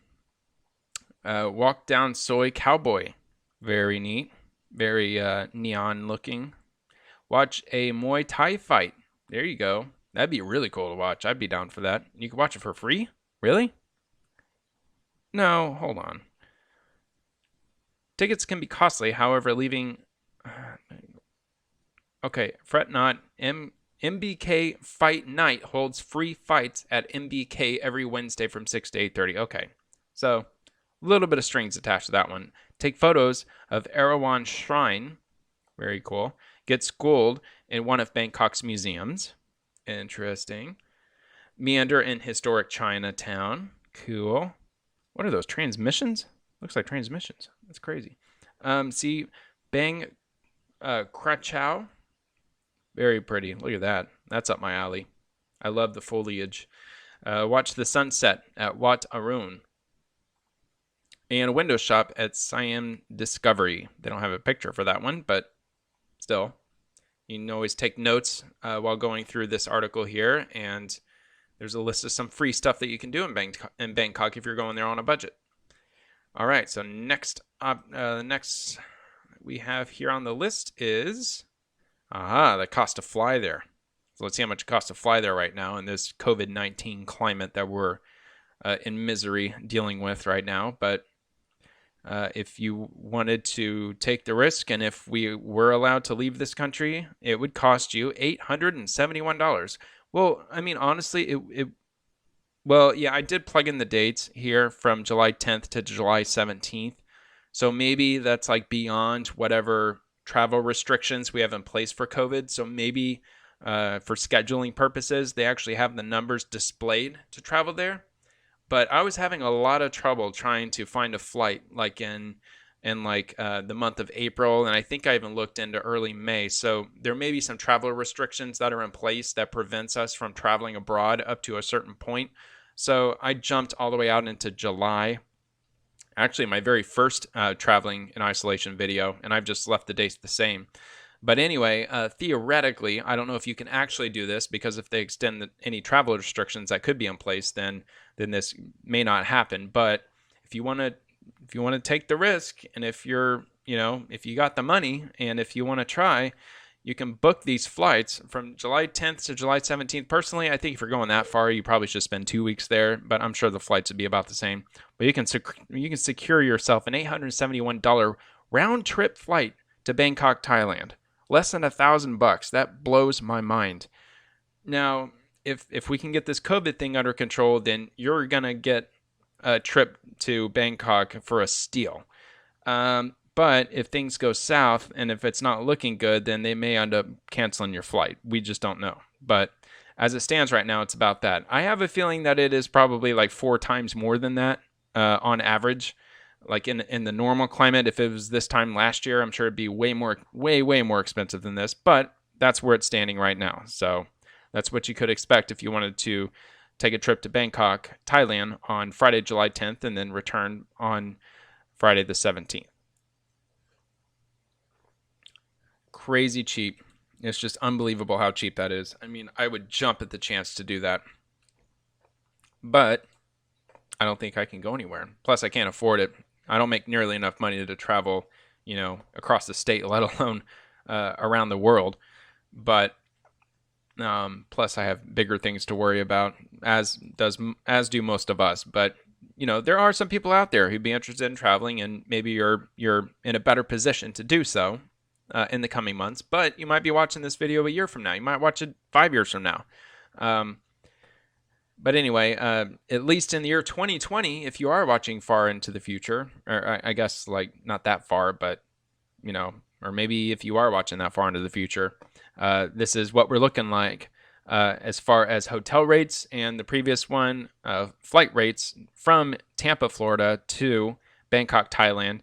Walk down Soy Cowboy. Very neat. Very neon looking. Watch a Muay Thai fight. There you go. That'd be really cool to watch. I'd be down for that. You can watch it for free? Really? No, hold on. Tickets can be costly, however, leaving... Okay, fret not. MBK Fight Night holds free fights at MBK every Wednesday from 6 to 8:30. Okay, so a little bit of strings attached to that one. Take photos of Erawan Shrine. Very cool. Get schooled in one of Bangkok's museums. Interesting. Meander in historic Chinatown. Cool. What are those, transmissions? Looks like transmissions. That's crazy. See Bang Krachow. Very pretty. Look at that. That's up my alley. I love the foliage. Watch the sunset at Wat Arun. And a window shop at Siam Discovery. They don't have a picture for that one, but still. You can always take notes while going through this article here. And there's a list of some free stuff that you can do in Bangkok if you're going there on a budget. All right, so next we have here on the list is... the cost to fly there. So let's see how much it costs to fly there right now in this COVID-19 climate that we're in misery dealing with right now. But if you wanted to take the risk and if we were allowed to leave this country, it would cost you $871. Well, I mean, honestly, well, yeah, I did plug in the dates here from July 10th to July 17th. So maybe that's like beyond whatever travel restrictions we have in place for COVID. So maybe for scheduling purposes, they actually have the numbers displayed to travel there. But I was having a lot of trouble trying to find a flight like in the month of April. And I think I even looked into early May. So there may be some travel restrictions that are in place that prevents us from traveling abroad up to a certain point. So I jumped all the way out into July. Actually, my very first traveling in isolation video, and I've just left the dates the same. But anyway, theoretically, I don't know if you can actually do this because if they extend any travel restrictions that could be in place, then this may not happen. But if you want to take the risk, and if you're if you got the money and if you want to try, you can book these flights from July 10th to July 17th. Personally, I think if you're going that far, you probably should spend 2 weeks there, but I'm sure the flights would be about the same. But you can secure yourself an $871 round trip flight to Bangkok, Thailand. Less than $1,000. That blows my mind. Now, if we can get this COVID thing under control, then you're gonna get a trip to Bangkok for a steal. But if things go south and if it's not looking good, then they may end up canceling your flight. We just don't know. But as it stands right now, it's about that. I have a feeling that it is probably like 4 times more than that on average. Like in the normal climate, if it was this time last year, I'm sure it'd be way more expensive than this. But that's where it's standing right now. So that's what you could expect if you wanted to take a trip to Bangkok, Thailand on Friday, July 10th, and then return on Friday the 17th. Crazy cheap. It's just unbelievable how cheap that is. I mean, I would jump at the chance to do that. But I don't think I can go anywhere. Plus, I can't afford it. I don't make nearly enough money to travel, across the state, let alone around the world. But plus, I have bigger things to worry about, as do most of us. But there are some people out there who'd be interested in traveling, and maybe you're in a better position to do so in the coming months. But you might be watching this video a year from now. You might watch it 5 years from now. But anyway, at least in the year 2020, if you are watching far into the future, or I guess like not that far, but or maybe if you are watching that far into the future, this is what we're looking like as far as hotel rates, and the previous one, flight rates from Tampa, Florida to Bangkok, Thailand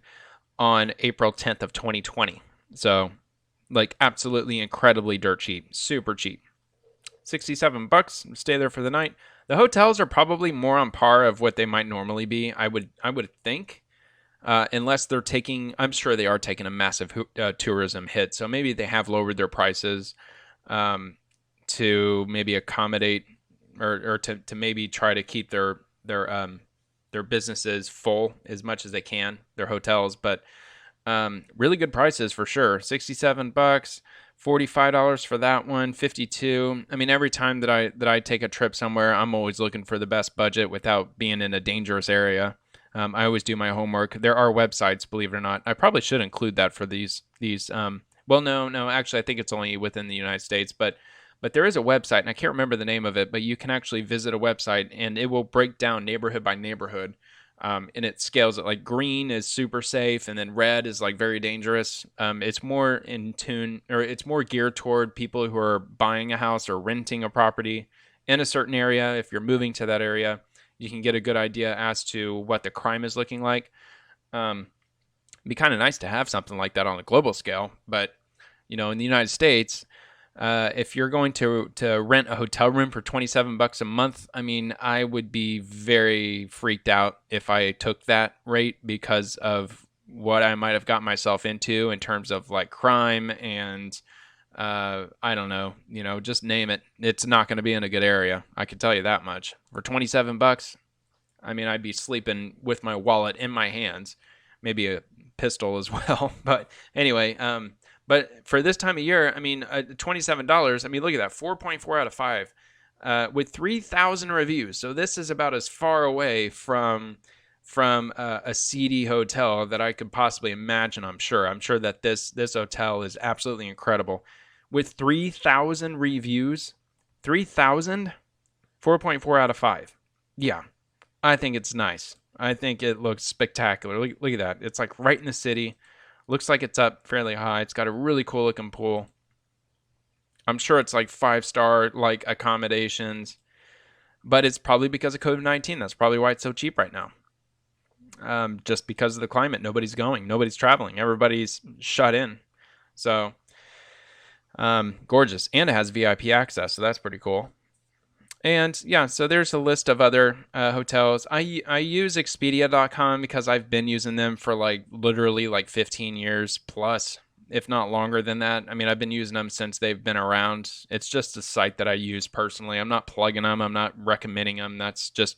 on April 10th of 2020. So like absolutely incredibly dirt cheap, super cheap. $67, stay there for the night. The hotels are probably more on par of what they might normally be, I would think. Unless they're taking, I'm sure they are taking a massive tourism hit. So maybe they have lowered their prices to maybe accommodate or to maybe try to keep their businesses full as much as they can, their hotels. But really good prices for sure. $67, $45 for that one, $52. I mean, every time that I take a trip somewhere, I'm always looking for the best budget without being in a dangerous area. I always do my homework. There are websites, believe it or not. I probably should include that for these. Well, no, actually, I think it's only within the United States, but there is a website, and I can't remember the name of it, but you can actually visit a website, and it will break down neighborhood by neighborhood, and it scales it. Like green is super safe, and then red is like very dangerous. It's more in tune, or it's more geared toward people who are buying a house or renting a property in a certain area. If you're moving to that area, you can get a good idea as to what the crime is looking like. It'd be kind of nice to have something like that on a global scale, but in the United States, if you're going to rent a hotel room for $27 a month, I mean, I would be very freaked out if I took that rate because of what I might have got myself into in terms of like crime and I don't know, just name it. It's not going to be in a good area. I can tell you that much. For $27, I mean, I'd be sleeping with my wallet in my hands, maybe a pistol as well. But anyway, but for this time of year, I mean, $27, I mean, look at that, 4.4 out of 5 with 3,000 reviews. So this is about as far away from a seedy hotel that I could possibly imagine. I'm sure that this hotel is absolutely incredible. With 3,000 reviews, 3,000, 4.4 out of 5. Yeah, I think it's nice. I think it looks spectacular. Look at that. It's like right in the city. Looks like it's up fairly high. It's got a really cool looking pool. I'm sure it's like 5-star like accommodations, but it's probably because of COVID-19. That's probably why it's so cheap right now. Just because of the climate. Nobody's going. Nobody's traveling. Everybody's shut in. So gorgeous. And it has VIP access, so that's pretty cool. And yeah, so there's a list of other hotels. I use Expedia.com because I've been using them for like literally like 15 years plus, if not longer than that. I mean, I've been using them since they've been around. It's just a site that I use personally. I'm not plugging them. I'm not recommending them. It's just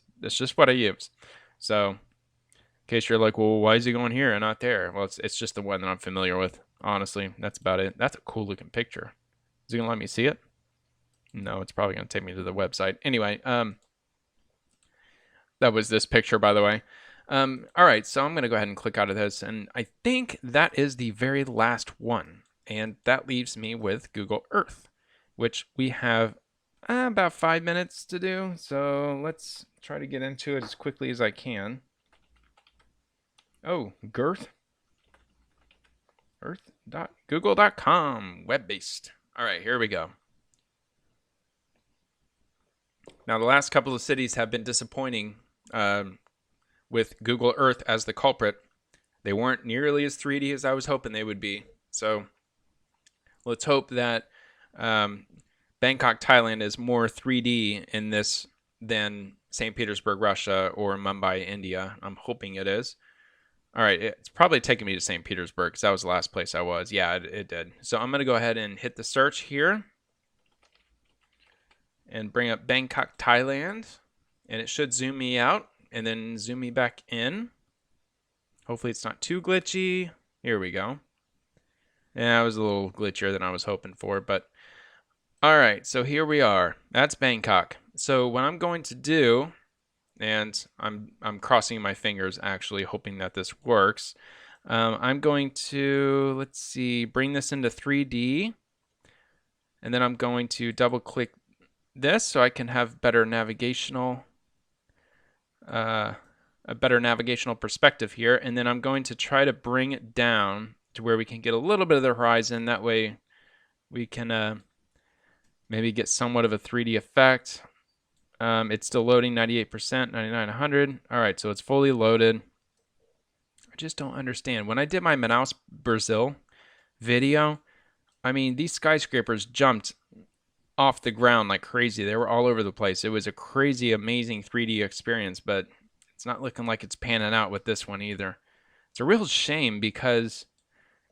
what I use. So case you're like, well, why is he going here and not there? Well, it's just the one that I'm familiar with. Honestly, that's about it. That's a cool looking picture. Is he gonna let me see it? No, it's probably gonna take me to the website. Anyway, that was this picture, by the way. All right, so I'm gonna go ahead and click out of this, and I think that is the very last one, and that leaves me with Google Earth, which we have about 5 minutes to do. So let's try to get into it as quickly as I can. Oh, Girth. Earth.google.com, web-based. All right, here we go. Now, the last couple of cities have been disappointing with Google Earth as the culprit. They weren't nearly as 3D as I was hoping they would be. So let's hope that Bangkok, Thailand is more 3D in this than St. Petersburg, Russia, or Mumbai, India. I'm hoping it is. All right, it's probably taking me to St. Petersburg because that was the last place I was. Yeah, it did. So I'm going to go ahead and hit the search here and bring up Bangkok, Thailand, and it should zoom me out and then zoom me back in. Hopefully it's not too glitchy. Here we go. Yeah, it was a little glitchier than I was hoping for, but all right, so here we are. That's Bangkok. So what I'm going to do, and I'm crossing my fingers actually, hoping that this works. I'm going to, let's see, bring this into 3D, and then I'm going to double click this so I can have better navigational, a better navigational perspective here, and then I'm going to try to bring it down to where we can get a little bit of the horizon. That way we can maybe get somewhat of a 3D effect. It's still loading, 98%, 99, 100. All right, so it's fully loaded. I just don't understand. When I did my Manaus, Brazil video, I mean, these skyscrapers jumped off the ground like crazy. They were all over the place. It was a crazy, amazing 3D experience, but it's not looking like it's panning out with this one either. It's a real shame because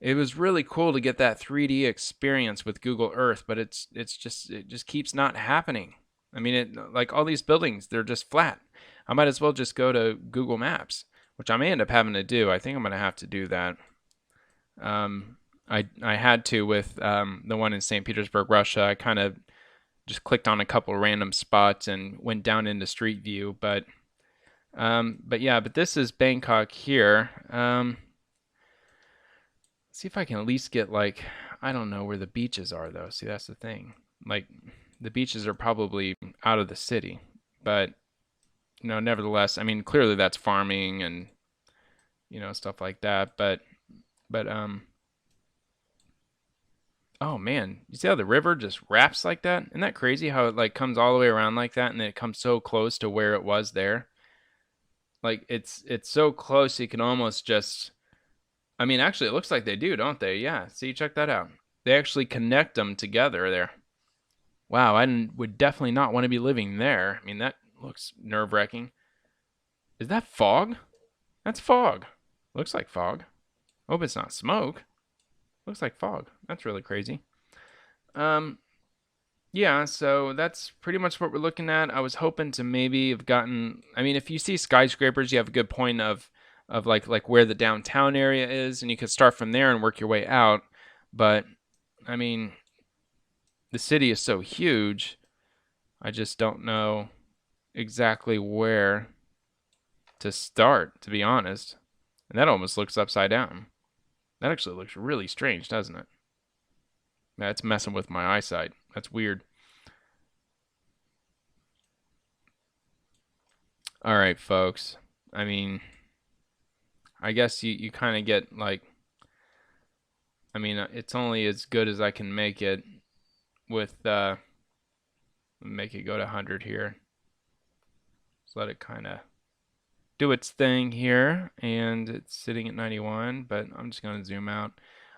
it was really cool to get that 3D experience with Google Earth, but it just keeps not happening. I mean, like all these buildings, they're just flat. I might as well just go to Google Maps, which I may end up having to do. I think I'm going to have to do that. I had to with the one in St. Petersburg, Russia. I kind of just clicked on a couple random spots and went down into Street View. But this is Bangkok here. See if I can at least get, like, I don't know where the beaches are though. See, that's the thing. Like, the beaches are probably out of the city, but nevertheless, I mean, clearly that's farming and stuff like that. But oh man, you see how the river just wraps like that? Isn't that crazy how it like comes all the way around like that and then it comes so close to where it was there? Like it's so close you can almost just, I mean, actually it looks like they do, don't they? Yeah, see, check that out. They actually connect them together there. Wow, I would definitely not want to be living there. I mean, that looks nerve-wracking. Is that fog? That's fog. Looks like fog. Hope it's not smoke. Looks like fog. That's really crazy. Yeah, so that's pretty much what we're looking at. I was hoping to maybe have gotten, I mean, if you see skyscrapers, you have a good point of like where the downtown area is, and you could start from there and work your way out. But I mean, the city is so huge, I just don't know exactly where to start, to be honest. And that almost looks upside down. That actually looks really strange, doesn't it? That's messing with my eyesight. That's weird. All right, folks. I mean, I guess you kind of get like, I mean, it's only as good as I can make it with, make it go to 100 here. Just let it kind of do its thing here, and it's sitting at 91, but I'm just going to zoom out.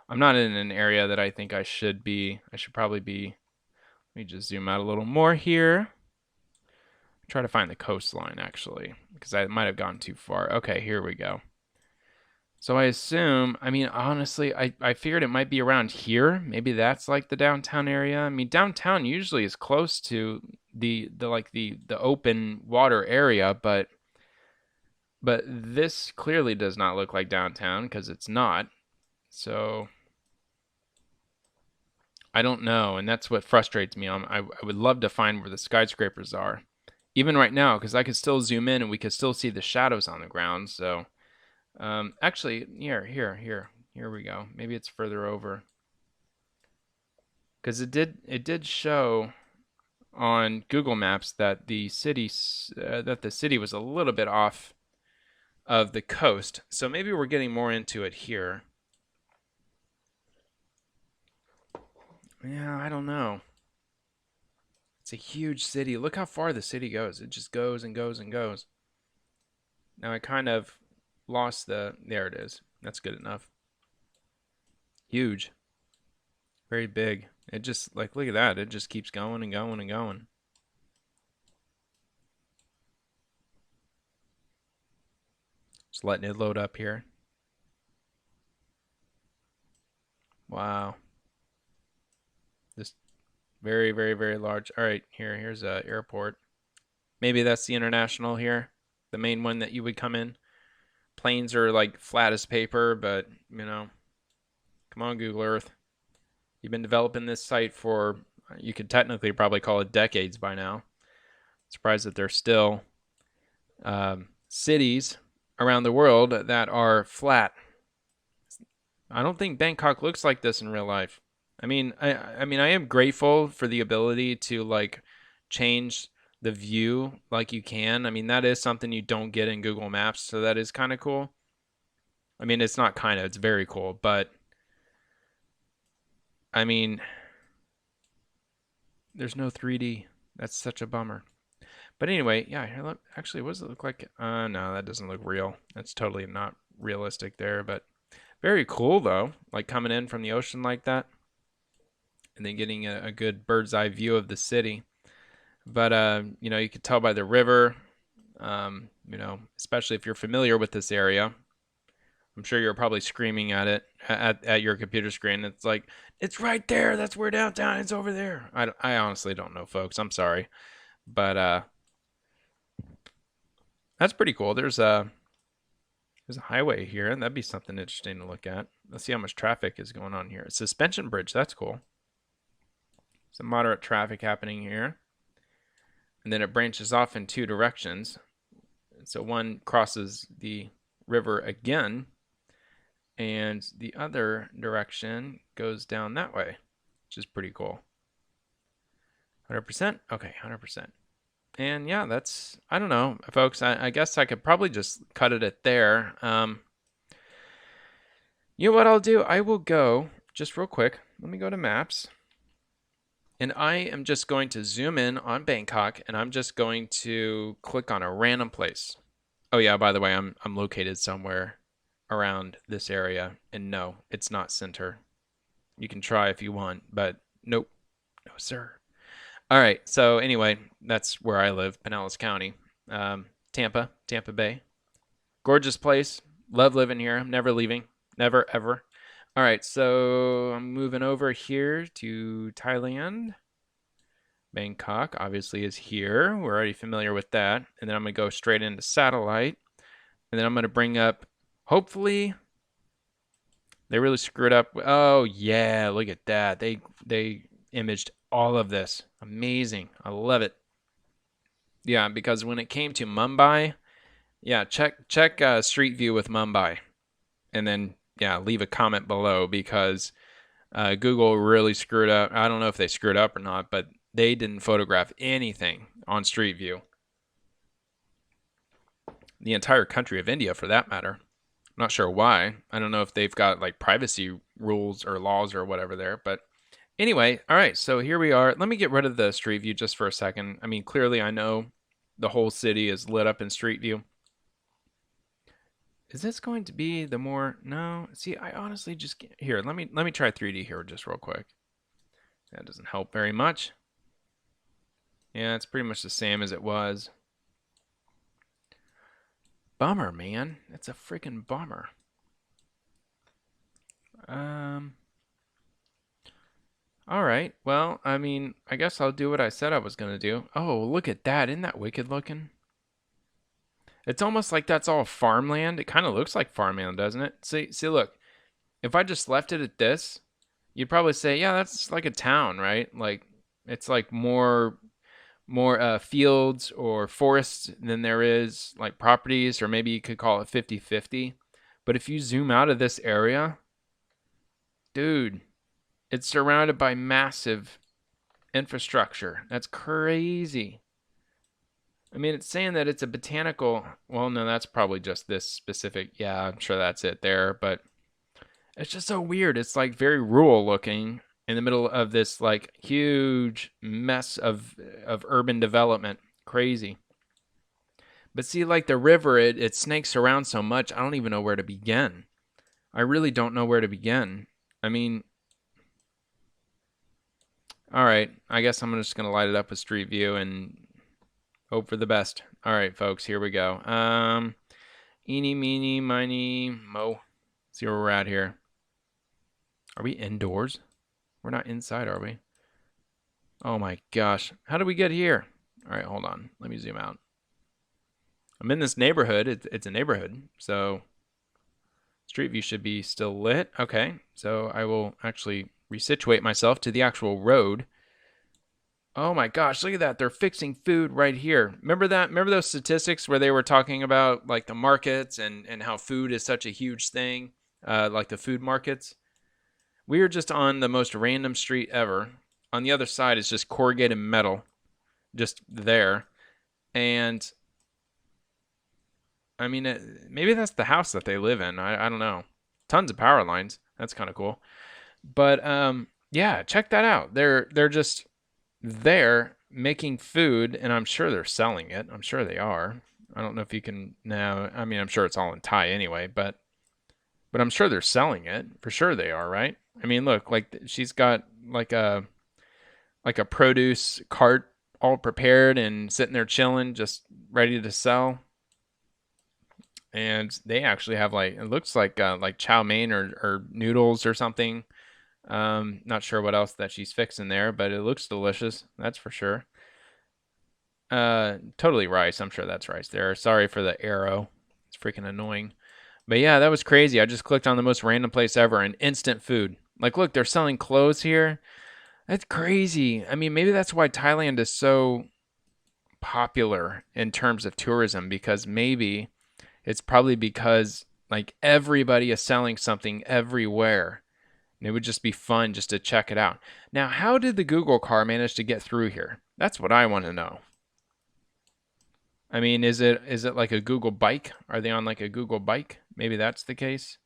I'm not in an area that I think I should be. I should probably be. Let me just zoom out a little more here. Try to find the coastline, actually, because I might have gone too far. Okay, here we go. So I assume, I mean, honestly, I figured it might be around here. Maybe that's like the downtown area. I mean, downtown usually is close to the open water area, but But this clearly does not look like downtown because it's not. So I don't know, and that's what frustrates me. I would love to find where the skyscrapers are, even right now, because I could still zoom in and we could still see the shadows on the ground. So actually, here we go. Maybe it's further over because it did show on Google Maps that the city was a little bit off of the coast. So maybe we're getting more into it here. Yeah, I don't know. It's a huge city. Look how far the city goes. It just goes and goes and goes. Now I kind of lost there it is. That's good enough. Huge. Very big. It just, like, look at that. It just keeps going and going and going. Just letting it load up here. Wow. Just very, very, very large. All right, here's a airport. Maybe that's the international here. The main one that you would come in. Planes are like flat as paper, but come on, Google Earth. You've been developing this site for, you could technically probably call it decades by now. Surprised that there's still cities around the world that are flat. I don't think Bangkok looks like this in real life. I am grateful for the ability to like change the view like you can. I mean, that is something you don't get in Google Maps, so that is kind of cool. I mean, it's not kind of, it's very cool, but I mean, there's no 3D. That's such a bummer. But anyway, yeah, here, look, actually, what does it look like? No, that doesn't look real. That's totally not realistic there, but very cool though, like coming in from the ocean like that and then getting a good bird's eye view of the city. But you could tell by the river, especially if you're familiar with this area. I'm sure you're probably screaming at it at your computer screen. It's like, it's right there. That's where downtown. It's over there. I honestly don't know, folks. I'm sorry, but that's pretty cool. There's a highway here, and that'd be something interesting to look at. Let's see how much traffic is going on here. A suspension bridge. That's cool. Some moderate traffic happening here. And then it branches off in two directions. So one crosses the river again, and the other direction goes down that way, which is pretty cool. 100%? Okay, 100%. And yeah, I don't know, folks. I guess I could probably just cut it at there. You know what I'll do? I will go, just real quick, let me go to maps. And I am just going to zoom in on Bangkok, and I'm just going to click on a random place. Oh yeah, by the way, I'm located somewhere around this area, and no, it's not center. You can try if you want, but nope, no sir. All right, so anyway, that's where I live, Pinellas County, Tampa Bay. Gorgeous place. Love living here. I'm never leaving. Never, ever. All right, so I'm moving over here to Thailand. Bangkok obviously is here. We're already familiar with that. And then I'm going to go straight into satellite. And then I'm going to bring up, hopefully, they really screwed up. Oh, yeah, look at that. They imaged all of this. Amazing. I love it. Yeah, because when it came to Mumbai, yeah, check Street View with Mumbai. And then, yeah, leave a comment below because Google really screwed up. I don't know if they screwed up or not, but they didn't photograph anything on Street View. The entire country of India, for that matter. I'm not sure why. I don't know if they've got like privacy rules or laws or whatever there, but anyway, all right, so here we are. Let me get rid of the Street View just for a second. I mean, clearly I know the whole city is lit up in Street View. Is this going to be the more, no, see, I honestly just, here, let me try 3D here just real quick. That doesn't help very much. Yeah, it's pretty much the same as it was. Bummer, man. It's a freaking bummer. All right. Well, I mean, I guess I'll do what I said I was going to do. Oh, look at that. Isn't that wicked looking? It's almost like that's all farmland. It kind of looks like farmland, doesn't it? See, look. If I just left it at this, you'd probably say, yeah, that's like a town, right? Like it's like more fields or forests than there is like properties, or maybe you could call it 50-50. But if you zoom out of this area, dude, it's surrounded by massive infrastructure. That's crazy. I mean, it's saying that it's a botanical. Well, no, that's probably just this specific. Yeah, I'm sure that's it there. But it's just so weird. It's like very rural looking in the middle of this like huge mess of urban development. Crazy. But see, like the river, it snakes around so much. I don't even know where to begin. I really don't know where to begin. I mean, all right. I guess I'm just gonna light it up with Street View and hope for the best. All right, folks, here we go. Eeny, meeny, miny, mo. See where we're at here. Are we indoors? We're not inside, are we? Oh my gosh. How did we get here? All right, hold on. Let me zoom out. I'm in this neighborhood. It's a neighborhood. So Street View should be still lit. Okay. So I will actually resituate myself to the actual road. Oh my gosh, look at that. They're fixing food right here. Remember that? Remember those statistics where they were talking about like the markets and how food is such a huge thing? Like the food markets? We are just on the most random street ever. On the other side is just corrugated metal, just there. And I mean, maybe that's the house that they live in. I don't know. Tons of power lines. That's kind of cool. But yeah, check that out. They're just there making food, and I'm sure they're selling it. I'm sure they are. I don't know if you can now. I mean, I'm sure it's all in Thai anyway, but I'm sure they're selling it. For sure they are, right? I mean, look, like she's got like a produce cart all prepared and sitting there chilling, just ready to sell. And they actually have like it looks like chow mein or noodles or something. Not sure what else that she's fixing there, but it looks delicious. That's for sure. Totally rice. I'm sure that's rice there. Sorry for the arrow. It's freaking annoying. But yeah, that was crazy. I just clicked on the most random place ever and instant food. Like, look, they're selling clothes here. That's crazy. I mean, maybe that's why Thailand is so popular in terms of tourism, because maybe it's probably because like everybody is selling something everywhere. And it would just be fun just to check it out. Now, how did the Google car manage to get through here? That's what I want to know. I mean, is it like a Google bike? Are they on like a Google bike? Maybe that's the case.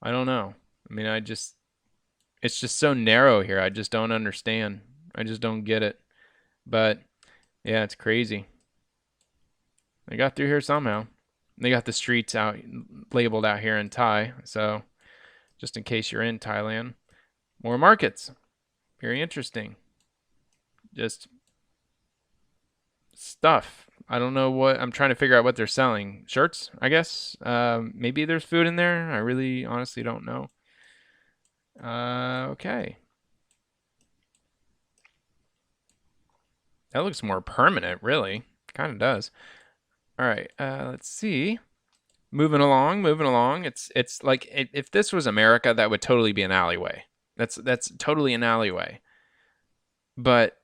I don't know. I mean, it's just so narrow here. I just don't understand. I just don't get it. But yeah, it's crazy. They got through here somehow. They got the streets out labeled out here in Thai. So just in case you're in Thailand, more markets. Very interesting. Just stuff. I don't know what I'm trying to figure out what they're selling. Shirts, I guess. Maybe there's food in there. I really honestly don't know. Okay. That looks more permanent, really. Kind of does. All right. Let's see. Moving along, moving along. It's like if this was America, that would totally be an alleyway. That's totally an alleyway. But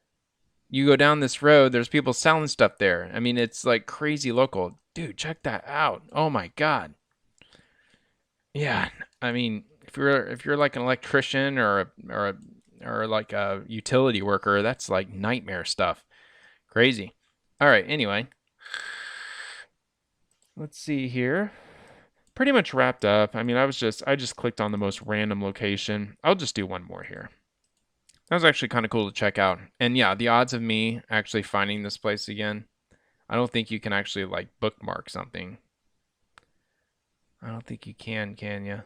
you go down this road, there's people selling stuff there. I mean, it's like crazy local. Dude, check that out. Oh my God. Yeah. I mean, if you're like an electrician or like a utility worker, that's like nightmare stuff. Crazy. All right, anyway, let's see here. Pretty much wrapped up. I mean, I just clicked on the most random location. I'll just do one more here. That was actually kind of cool to check out. And yeah, the odds of me actually finding this place again, I don't think you can actually like bookmark something. I don't think you can you?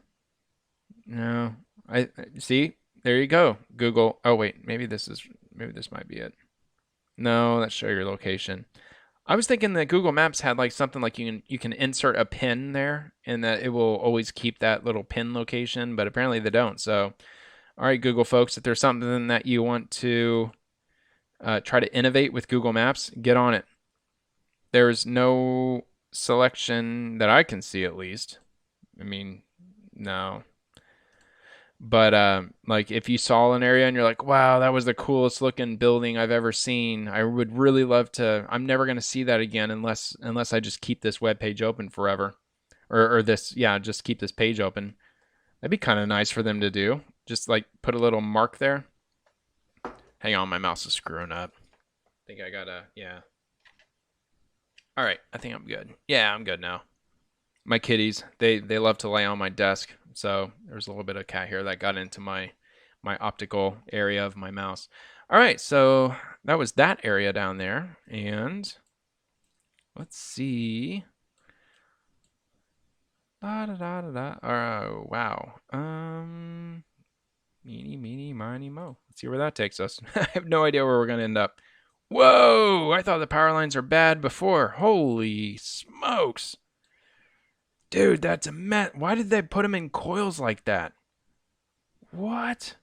No. I see. There you go. Google. Oh wait, maybe this might be it. No, that show your location. I was thinking that Google Maps had like something like you can insert a pin there and that it will always keep that little pin location, but apparently they don't. So, all right, Google folks, if there's something that you want to try to innovate with Google Maps, get on it. There's no selection that I can see, at least. I mean, no. But like if you saw an area and you're like, wow, that was the coolest looking building I've ever seen. I would really love to. I'm never going to see that again unless I just keep this web page open forever, or this, yeah, just keep this page open. That'd be kind of nice for them to do. Just like put a little mark there. Hang on, my mouse is screwing up. I think I gotta, yeah. All right, I think I'm good. Yeah, I'm good now. My kitties, they love to lay on my desk, so there's a little bit of cat hair that got into my optical area of my mouse. All right, so that was that area down there, and let's see. Da da da da da. Oh wow. Meeny meeny miny mo. Let's see where that takes us. I have no idea where we're gonna end up. Whoa! I thought the power lines were bad before. Holy smokes! Dude, that's a mess. Why did they put them in coils like that? What?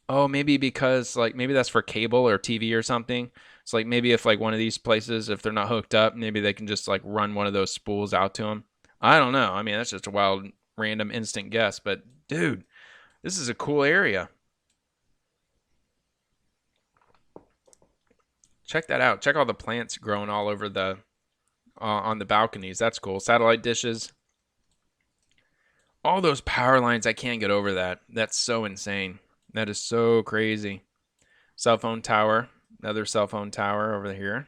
Oh, maybe because like maybe that's for cable or TV or something. It's like maybe if like one of these places, if they're not hooked up, maybe they can just like run one of those spools out to them. I don't know. I mean, that's just a wild, random, instant guess. But dude, this is a cool area. Check that out. Check all the plants growing all over the on the balconies. That's cool. Satellite dishes. All those power lines, I can't get over that. That's so insane. That is so crazy. Cell phone tower. Another cell phone tower over here.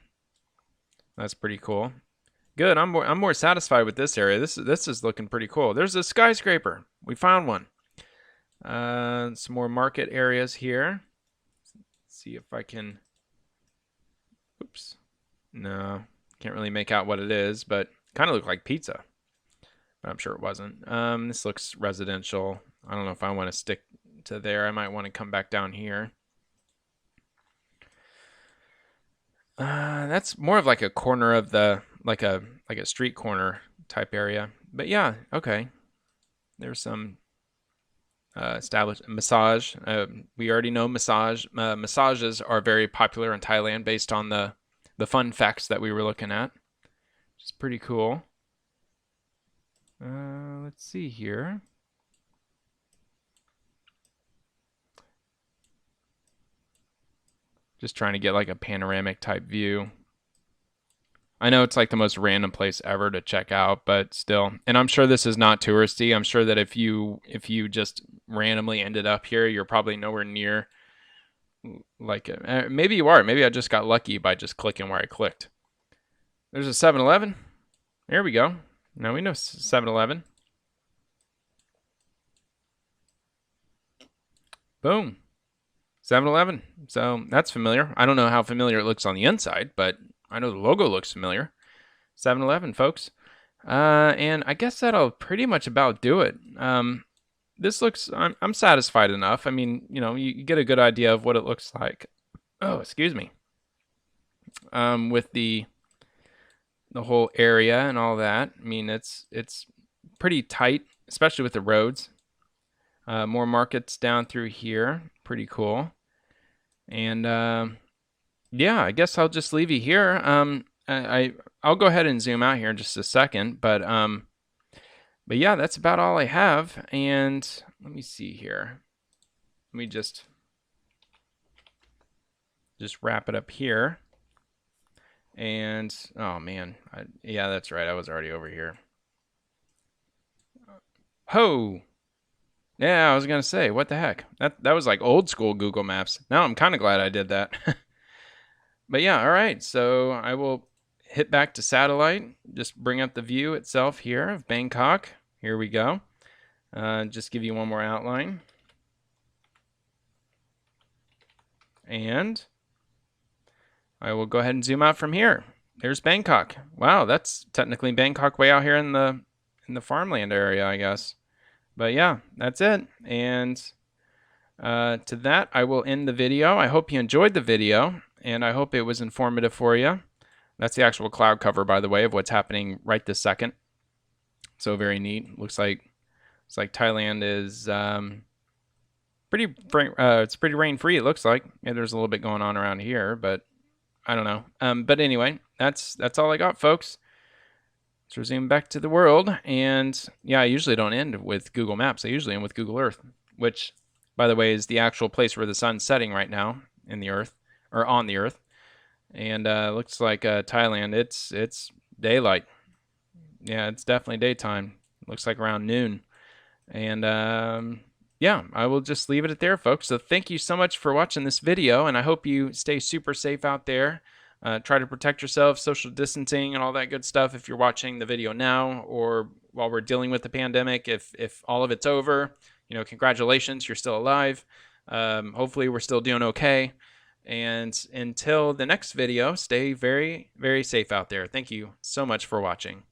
That's pretty cool. Good. I'm more satisfied with this area. This is looking pretty cool. There's a skyscraper. We found one. Some more market areas here. Let's see if I can. Oops. No, can't really make out what it is, but kind of looked like pizza. But I'm sure it wasn't. This looks residential. I don't know if I want to stick to there. I might want to come back down here. That's more of like a corner of the like a street corner type area. But yeah, okay. There's some established massage. We already know massages are very popular in Thailand based on the fun facts that we were looking at. Which is pretty cool. Let's see here. Just trying to get like a panoramic type view. I know it's like the most random place ever to check out, but still. And I'm sure this is not touristy. I'm sure that if you just randomly ended up here, you're probably nowhere near like maybe you are. Maybe I just got lucky by just clicking where I clicked. There's a 7-Eleven. There we go. Now we know 7-Eleven. Boom. 7-Eleven. So that's familiar. I don't know how familiar it looks on the inside, but I know the logo looks familiar. 7-Eleven, folks. And I guess that'll pretty much about do it. This looks, I'm satisfied enough. I mean, you know, you get a good idea of what it looks like. Oh, excuse me. With the whole area and all that. I mean, it's pretty tight, especially with the roads. More markets down through here. Pretty cool. And yeah, I guess I'll just leave you here. I'll go ahead and zoom out here in just a second, but yeah, that's about all I have. And let me see here. Let me just wrap it up here. And oh man, yeah, that's right. I was already over here. Ho! Yeah, I was gonna say, what the heck? That was like old school Google Maps. Now I'm kind of glad I did that. But yeah, all right. So I will hit back to satellite. Just bring up the view itself here of Bangkok. Here we go. Just give you one more outline. And I will go ahead and zoom out from here. There's Bangkok. Wow, that's technically Bangkok way out here in the farmland area, I guess. But yeah, that's it. And to that, I will end the video. I hope you enjoyed the video, and I hope it was informative for you. That's the actual cloud cover, by the way, of what's happening right this second. So very neat. Looks like Thailand is it's pretty rain free. It looks like. Yeah, there's a little bit going on around here, but I don't know. But anyway, that's all I got, folks. Let's resume back to the world. And yeah, I usually don't end with Google Maps. I usually end with Google Earth, which, by the way, is the actual place where the sun's setting right now in the Earth, or on the Earth. And looks like Thailand. It's daylight. Yeah, it's definitely daytime. Looks like around noon. And yeah, I will just leave it at there, folks. So thank you so much for watching this video, and I hope you stay super safe out there. Try to protect yourself, social distancing, and all that good stuff if you're watching the video now or while we're dealing with the pandemic. If all of it's over, congratulations, you're still alive. Hopefully we're still doing okay. And until the next video, stay very, very safe out there. Thank you so much for watching.